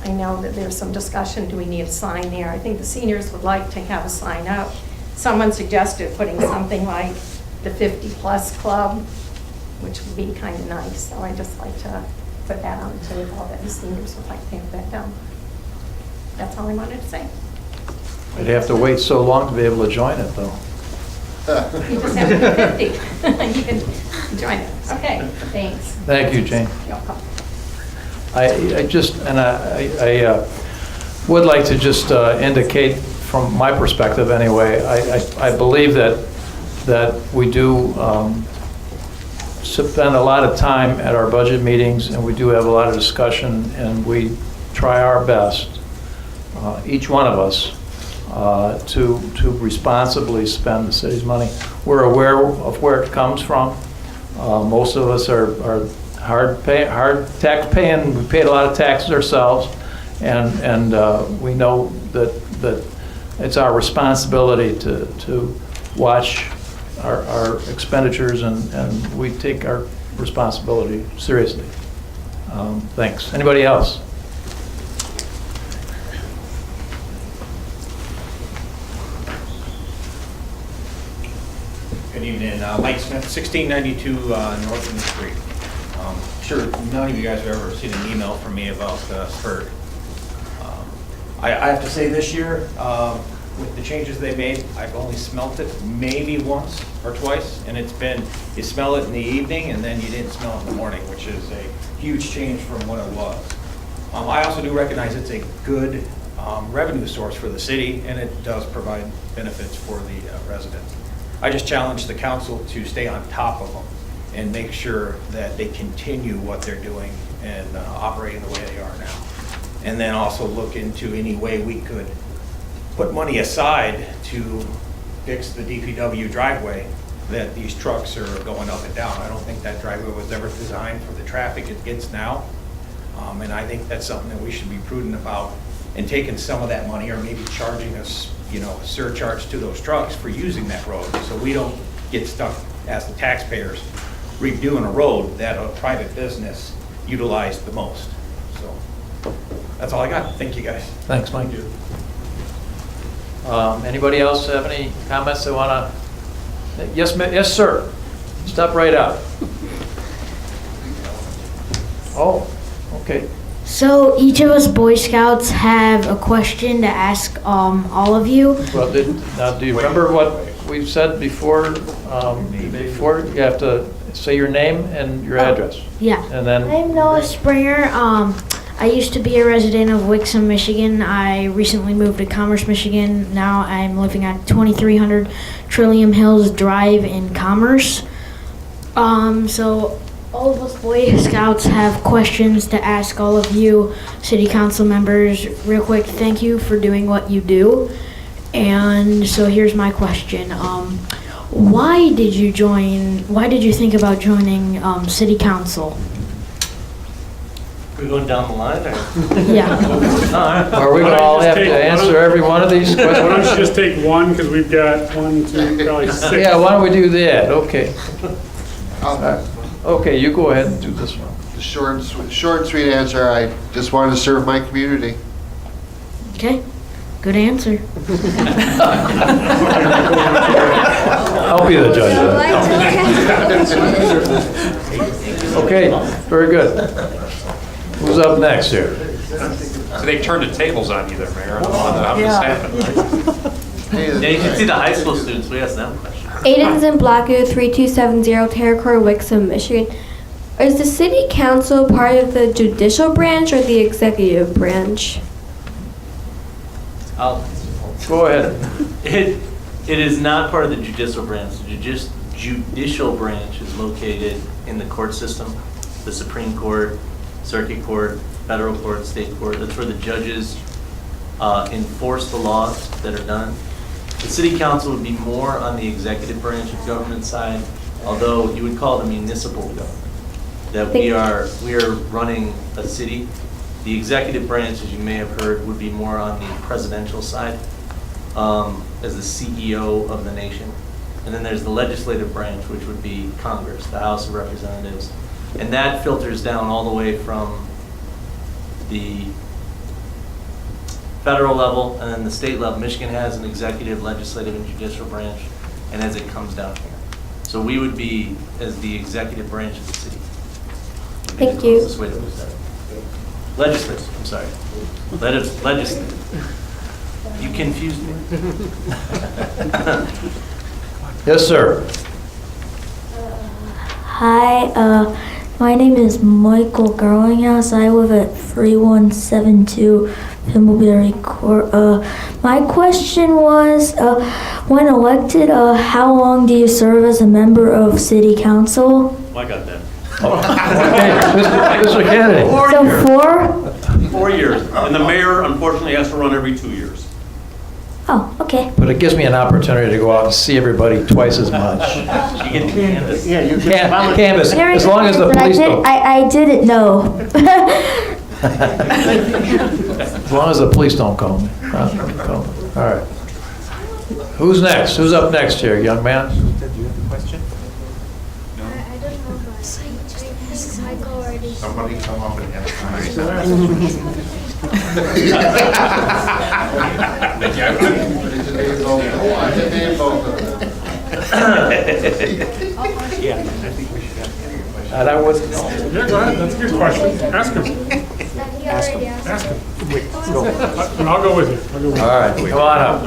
I know that there's some discussion, do we need a sign there? I think the seniors would like to have a sign up. Someone suggested putting something like the 50-plus club, which would be kind of nice. So I just like to put that on the table, that the seniors would like to have that done. That's all I wanted to say. I'd have to wait so long to be able to join it, though. You just have to be 50. You can join it. Okay, thanks. Thank you, Jane. You're welcome. I would like to just indicate, from my perspective anyway, I believe that we do spend a lot of time at our budget meetings, and we do have a lot of discussion, and we try our best, each one of us, to responsibly spend the city's money. We're aware of where it comes from. Most of us are hard tax paying. We paid a lot of taxes ourselves, and we know that it's our responsibility to watch our expenditures, and we take our responsibility seriously. Thanks. Anybody else? Good evening, Mike Smith, 1692 North Street. Sure, none of you guys have ever seen an email from me about Spurt. I have to say this year, with the changes they made, I've only smelt it maybe once or twice, and it's been, you smell it in the evening and then you didn't smell it in the morning, which is a huge change from what it was. I also do recognize it's a good revenue source for the city, and it does provide benefits for the residents. I just challenge the council to stay on top of them and make sure that they continue what they're doing and operating the way they are now. And then also look into any way we could put money aside to fix the DPW driveway that these trucks are going up and down. I don't think that driveway was ever designed for the traffic it gets now. And I think that's something that we should be prudent about, and taking some of that money, or maybe charging us, a surcharge to those trucks for using that road, so we don't get stuck as the taxpayers redoing a road that a private business utilized the most. So that's all I got. Thank you, guys. Thanks, Mike. Anybody else have any comments they want to? Yes, sir. Step right up. Oh, okay. So each of us Boy Scouts have a question to ask all of you. Well, now, do you remember what we've said before, you have to say your name and your address. Yeah. And then. I'm Noah Springer. I used to be a resident of Wixom, Michigan. I recently moved to Commerce, Michigan. Now I'm living at 2300 Trillium Hills Drive in Commerce. So all of us Boy Scouts have questions to ask all of you city council members. Real quick, thank you for doing what you do. And so here's my question. Why did you think about joining city council? We're going down the line, or? Yeah. Are we gonna all have to answer every one of these questions? Why don't you just take one, because we've got 1, 2, probably 6. Yeah, why don't we do that? Okay. Okay, you go ahead and do this one. The short and sweet answer, I just wanted to serve my community. Okay, good answer. I'll be the judge of that. Okay, very good. Who's up next here? So they turned the tables on you there, Mayor. I don't know how this happened. Yeah, you can see the high school students, we asked them questions. Aiden's in Blackwood, 3270 Terracore, Wixom, Michigan. Is the city council part of the judicial branch or the executive branch? Go ahead. It is not part of the judicial branch. The judicial branch is located in the court system, the Supreme Court, Circuit Court, Federal Court, State Court. That's where the judges enforce the laws that are done. The city council would be more on the executive branch of government side, although you would call it a municipal government. That we are running a city. The executive branch, as you may have heard, would be more on the presidential side, as the CEO of the nation. And then there's the legislative branch, which would be Congress, the House of Representatives. And that filters down all the way from the federal level and then the state level. Michigan has an executive, legislative, and judicial branch, and as it comes down here. So we would be as the executive branch of the city. Thank you. This way to put that. Legislative, I'm sorry. Legislative. You confused me. Yes, sir. Hi, my name is Michael Garlinghouse. I live at 3172 Pimbleberry Court. My question was, when elected, how long do you serve as a member of city council? I got that. Okay, Mr. Kennedy. 4 years. And the mayor, unfortunately, has to run every 2 years. Oh, okay. But it gives me an opportunity to go out and see everybody twice as much. You get canvas. Yeah, you Canvas, as long as the police don't. I didn't know. As long as the police don't come. All right. Who's next? Who's up next here, young man? Do you have a question? I don't know. Michael already. Somebody come up and answer. Yeah, I think we should have any questions. And I wouldn't know. Yeah, go ahead, that's a good question. Ask him. Ask him. Wait, go. I'll go with you. All right, come on up.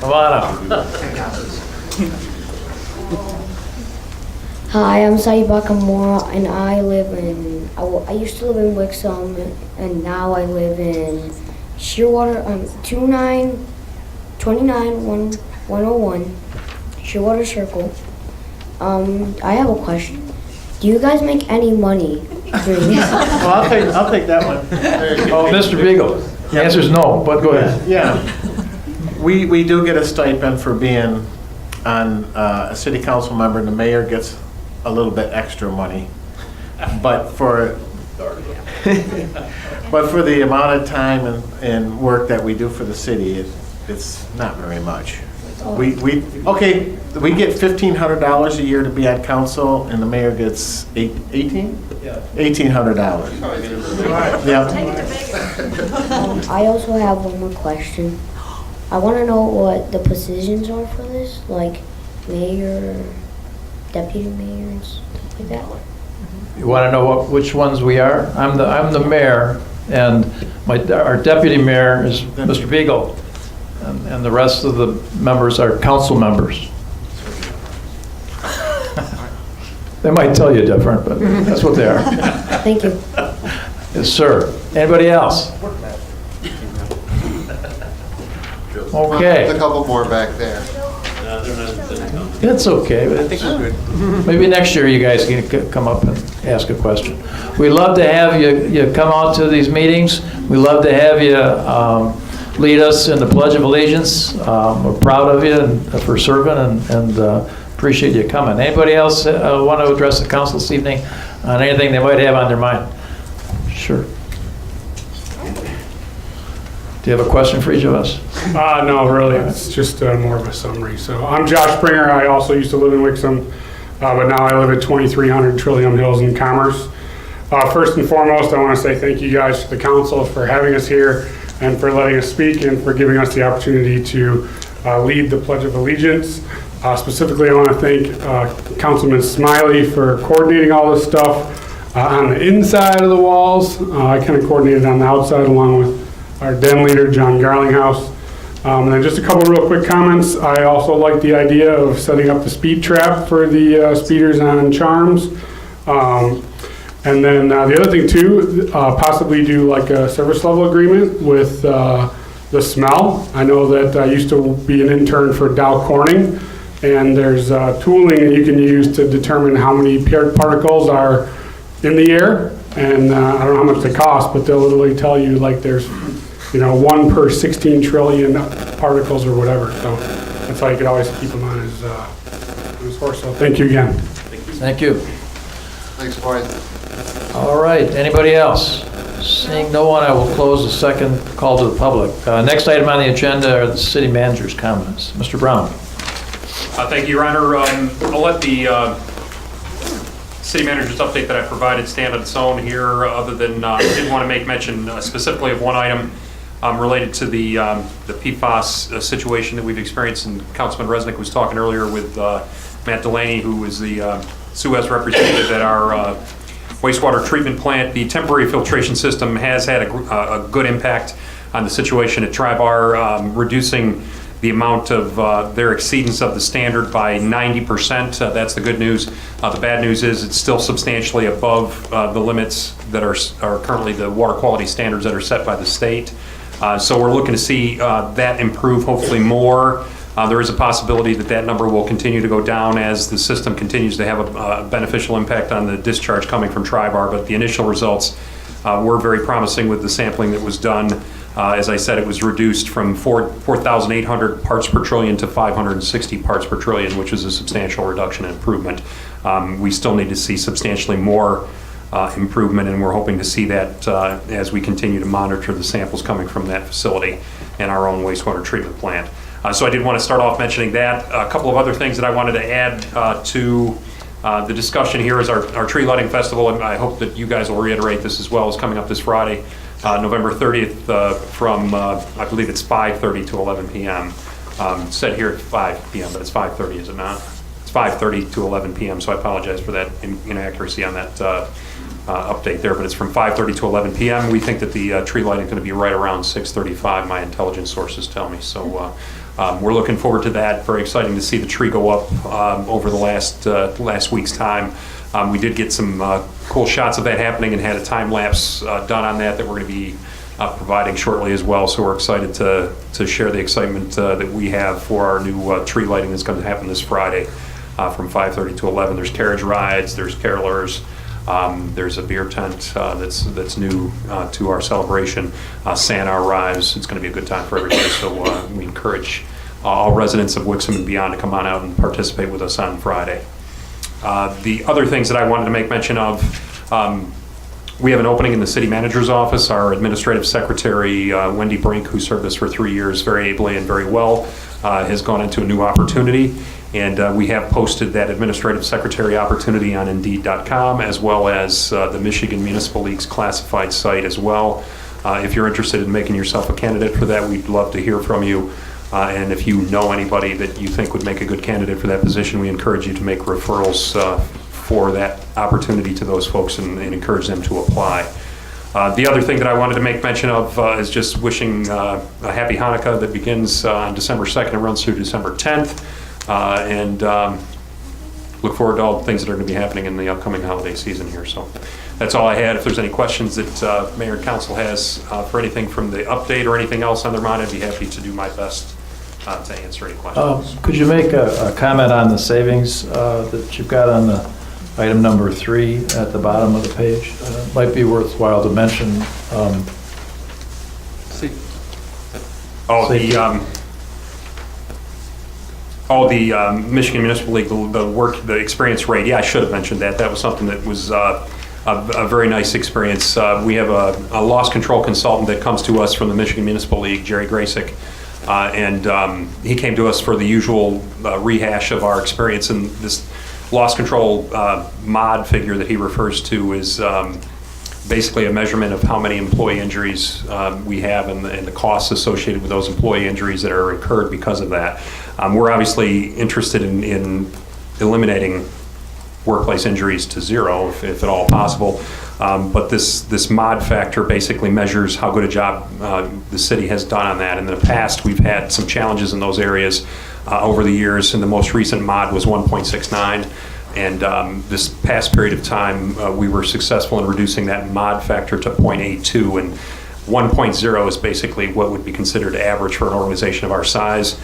Come on up. Hi, I'm Saeed Bakamura, and I live in. I used to live in Wixom, and now I live in Shearwater. 2929101 Shearwater Circle. I have a question. Do you guys make any money doing this? Well, I'll take that one. Oh, Mr. Beagle. The answer is no, but go ahead. Yeah. We do get a stipend for being on a city council member, and the mayor gets a little bit extra money. But for the amount of time and work that we do for the city, it's not very much. We get $1,500 a year to be on council, and the mayor gets $1,800. Yeah. I also have one more question. I want to know what the positions are for this, like mayor, deputy mayor, and stuff like that. You want to know which ones we are? I'm the mayor, and our deputy mayor is Mr. Beagle. and the rest of the members are council members. They might tell you different, but that's what they are. Thank you. Yes, sir. Anybody else? Okay. There's a couple more back there. It's okay. I think we're good. Maybe next year you guys can come up and ask a question. We love to have you come out to these meetings. We love to have you lead us in the Pledge of Allegiance. We're proud of you and for serving and appreciate you coming. Anybody else want to address the council this evening on anything they might have on their mind? Sure. Do you have a question for each of us? No, really, it's just more of a summary. So I'm Josh Springer. I also used to live in Wixom, but now I live at 2300 Trillium Hills in Commerce. First and foremost, I want to say thank you guys to the council for having us here and for letting us speak and for giving us the opportunity to lead the Pledge of Allegiance. Specifically, I want to thank Councilman Smiley for coordinating all this stuff on the inside of the walls. I kind of coordinated on the outside along with our den leader, John Garlinghouse. And then just a couple real quick comments. I also like the idea of setting up the speed trap for the speeders on Charms. And then the other thing too, possibly do like a service level agreement with the smell. I know that I used to be an intern for Dow Corning, and there's tooling that you can use to determine how many particles are in the air. And I don't know how much they cost, but they'll literally tell you like there's 1 per 16 trillion particles or whatever. So that's how you could always keep them on his horse. So thank you again. Thank you. Thanks, Lloyd. All right, anybody else? Seeing no one, I will close the second call to the public. Next item on the agenda are the city manager's comments. Mr. Brown. Thank you, Your Honor. I'll let the city manager's update that I provided stand on its own here, other than I did want to make mention specifically of one item related to the PFAS situation that we've experienced, and Councilman Resnick was talking earlier with Matt Delaney, who is the Suez representative at our wastewater treatment plant. The temporary filtration system has had a good impact on the situation at Tri-Bar, reducing the amount of their exceedance of the standard by 90%. That's the good news. The bad news is it's still substantially above the limits that are currently the water quality standards that are set by the state. So we're looking to see that improve hopefully more. There is a possibility that that number will continue to go down as the system continues to have a beneficial impact on the discharge coming from Tri-Bar, but the initial results were very promising with the sampling that was done. As I said, it was reduced from 4,800 parts per trillion to 560 parts per trillion, which is a substantial reduction and improvement. We still need to see substantially more improvement, and we're hoping to see that as we continue to monitor the samples coming from that facility and our own wastewater treatment plant. So I did want to start off mentioning that. A couple of other things that I wanted to add to the discussion here is our tree lighting festival, and I hope that you guys will reiterate this as well, is coming up this Friday, November 30th from, I believe it's 5:30 to 11 p.m. Said here at 5 p.m., but it's 5:30, is it not? It's 5:30 to 11 p.m., so I apologize for that inaccuracy on that update there, but it's from 5:30 to 11 p.m. We think that the tree lighting is going to be right around 6:35, my intelligence sources tell me. So we're looking forward to that. Very exciting to see the tree go up over the last week's time. We did get some cool shots of that happening and had a time lapse done on that we're going to be providing shortly as well. So we're excited to share the excitement that we have for our new tree lighting that's going to happen this Friday from 5:30 to 11. There's carriage rides, there's carolers. There's a beer tent that's new to our celebration. Santa arrives. It's going to be a good time for everybody. So we encourage all residents of Wixom and beyond to come on out and participate with us on Friday. The other things that I wanted to make mention of, we have an opening in the city manager's office. Our administrative secretary, Wendy Brink, who served us for 3 years very ably and very well, has gone into a new opportunity. And we have posted that administrative secretary opportunity on Indeed.com, as well as the Michigan Municipal League's classified site as well. If you're interested in making yourself a candidate for that, we'd love to hear from you. And if you know anybody that you think would make a good candidate for that position, we encourage you to make referrals for that opportunity to those folks and encourage them to apply. The other thing that I wanted to make mention of is just wishing a happy Hanukkah that begins on December 2nd and runs through December 10th. And look forward to all the things that are going to be happening in the upcoming holiday season here. So that's all I had. If there's any questions that Mayor and Council has for anything from the update or anything else on their mind, I'd be happy to do my best to answer any questions. Could you make a comment on the savings that you've got on the item number 3 at the bottom of the page? Might be worthwhile to mention. The Michigan Municipal League, the experience rate. Yeah, I should have mentioned that. That was something that was a very nice experience. We have a loss control consultant that comes to us from the Michigan Municipal League, Jerry Graysick, and he came to us for the usual rehash of our experience. And this loss control mod figure that he refers to is basically a measurement of how many employee injuries we have and the costs associated with those employee injuries that are incurred because of that. We're obviously interested in eliminating workplace injuries to zero, if at all possible. But this mod factor basically measures how good a job the city has done on that. And in the past, we've had some challenges in those areas over the years, and the most recent mod was 1.69. And this past period of time, we were successful in reducing that mod factor to 0.82. And 1.0 is basically what would be considered average for an organization of our size.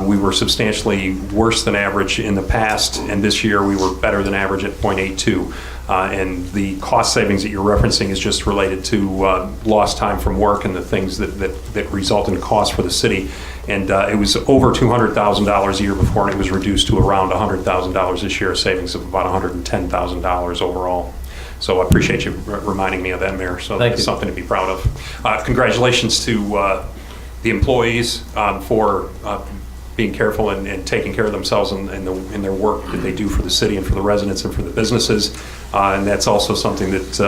We were substantially worse than average in the past, and this year we were better than average at 0.82. And the cost savings that you're referencing is just related to lost time from work and the things that result in cost for the city. And it was over $200,000 a year before, and it was reduced to around $100,000 this year, a savings of about $110,000 overall. So I appreciate you reminding me of that, Mayor. So that's something to be proud of. Congratulations to the employees for being careful and taking care of themselves in their work that they do for the city and for the residents and for the businesses. And that's also something that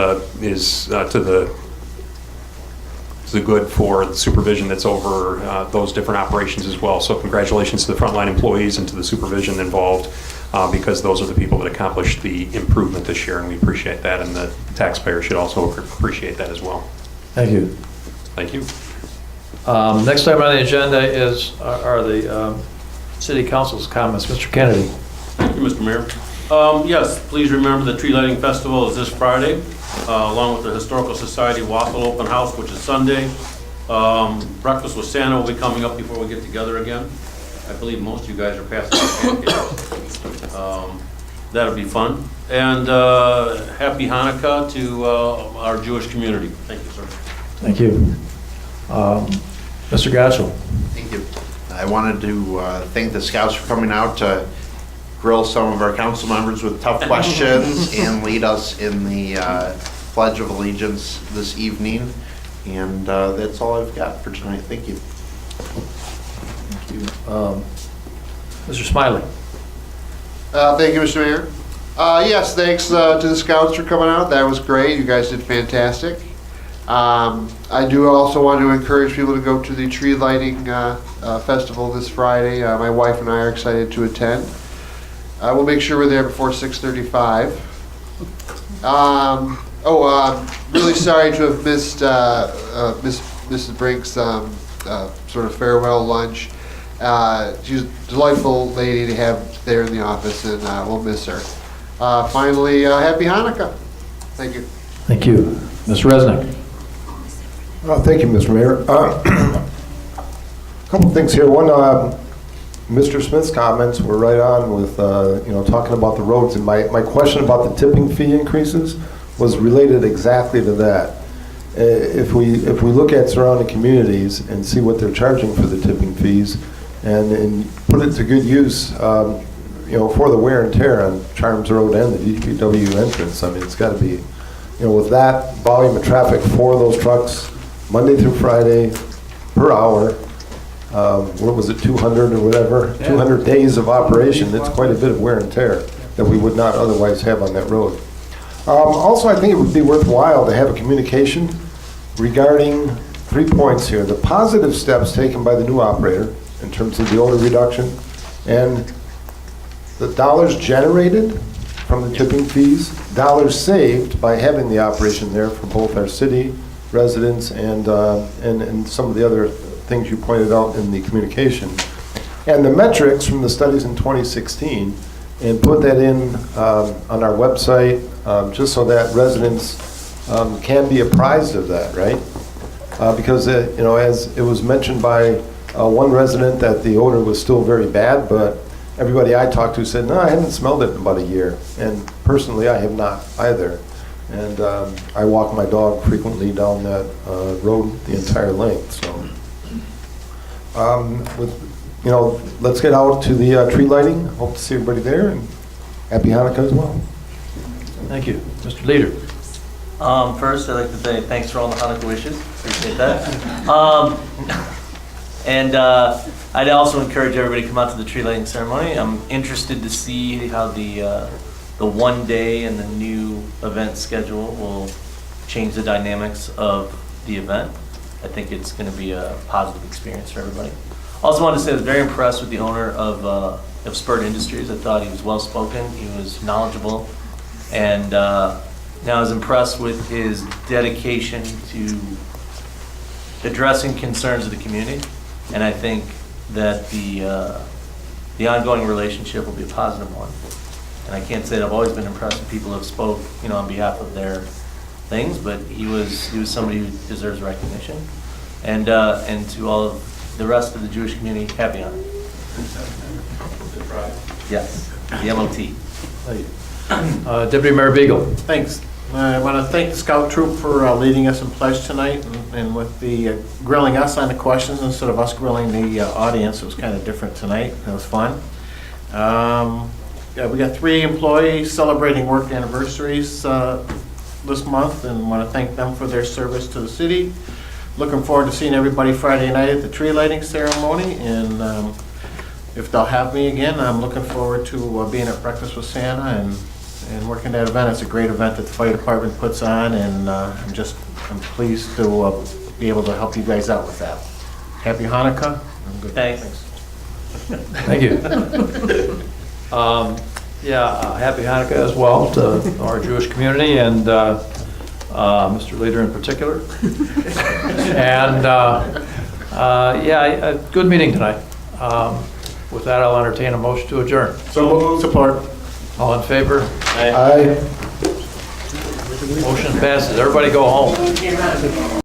is to the good for the supervision that's over those different operations as well. So congratulations to the frontline employees and to the supervision involved, because those are the people that accomplished the improvement this year, and we appreciate that, and the taxpayer should also appreciate that as well. Thank you. Thank you. Next item on the agenda are the City Council's comments. Mr. Kennedy. Thank you, Mr. Mayor. Yes, please remember the Tree Lighting Festival is this Friday, along with the Historical Society Wassel Open House, which is Sunday. Breakfast with Santa will be coming up before we get together again. I believe most of you guys are passing out pancakes. That'll be fun. And happy Hanukkah to our Jewish community. Thank you, sir. Thank you. Mr. Gatchell. Thank you. I wanted to thank the Scouts for coming out to grill some of our council members with tough questions and lead us in the Pledge of Allegiance this evening. And that's all I've got for tonight. Thank you. Thank you. Mr. Smiley. Thank you, Mr. Mayor. Yes, thanks to the Scouts for coming out. That was great. You guys did fantastic. I do also want to encourage people to go to the tree lighting festival this Friday. My wife and I are excited to attend. We'll make sure we're there before 6:35. Really sorry to have missed Mrs. Brink's sort of farewell lunch. She's a delightful lady to have there in the office, and we'll miss her. Finally, happy Hanukkah. Thank you. Thank you. Mr. Resnick. Thank you, Mr. Mayor. A couple things here. One, Mr. Smith's comments were right on with, talking about the roads. And my question about the tipping fee increases was related exactly to that. If we look at surrounding communities and see what they're charging for the tipping fees and put it to good use, for the wear and tear on Charms Road and the DPW entrance, I mean, it's got to be, with that volume of traffic for those trucks, Monday through Friday, per hour, what was it, 200 or whatever, 200 days of operation, it's quite a bit of wear and tear that we would not otherwise have on that road. Also, I think it would be worthwhile to have a communication regarding 3 points here. The positive steps taken by the new operator in terms of the odor reduction and the dollars generated from the tipping fees, dollars saved by having the operation there for both our city residents and some of the other things you pointed out in the communication. And the metrics from the studies in 2016, and put that in on our website, just so that residents can be apprised of that, right? Because, you know, as it was mentioned by one resident that the odor was still very bad, but everybody I talked to said, no, I haven't smelled it in about a year. And personally, I have not either. And I walk my dog frequently down that road the entire length, so. You know, let's get out to the tree lighting. Hope to see everybody there, and happy Hanukkah as well. Thank you. Mr. Leader. First, I'd like to say thanks for all the Hanukkah wishes. Appreciate that. And I'd also encourage everybody to come out to the tree lighting ceremony. I'm interested to see how the one day and the new event schedule will change the dynamics of the event. I think it's going to be a positive experience for everybody. Also wanted to say I was very impressed with the owner of Spurt Industries. I thought he was well-spoken, he was knowledgeable, and now I was impressed with his dedication to addressing concerns of the community, and I think that the ongoing relationship will be a positive one. And I can't say that I've always been impressed with people who have spoke, you know, on behalf of their things, but he was somebody who deserves recognition. And to all of the rest of the Jewish community, happy Hanukkah. Yes, the MOT. Deputy Mayor Beagle. Thanks. I want to thank the Scout Troop for leading us in pledge tonight, and with the grilling us on the questions instead of us grilling the audience. It was kind of different tonight. It was fun. Yeah, we got 3 employees celebrating work anniversaries this month, and want to thank them for their service to the city. Looking forward to seeing everybody Friday night at the tree lighting ceremony, and if they'll have me again, I'm looking forward to being at Breakfast with Santa and working that event. It's a great event that the fire department puts on, and I'm pleased to be able to help you guys out with that. Happy Hanukkah. Good. Thanks. Thank you. Happy Hanukkah as well to our Jewish community and Mr. Leader in particular. And a good meeting tonight. With that, I'll entertain a motion to adjourn. So support. All in favor? Aye. Motion passes. Everybody go home.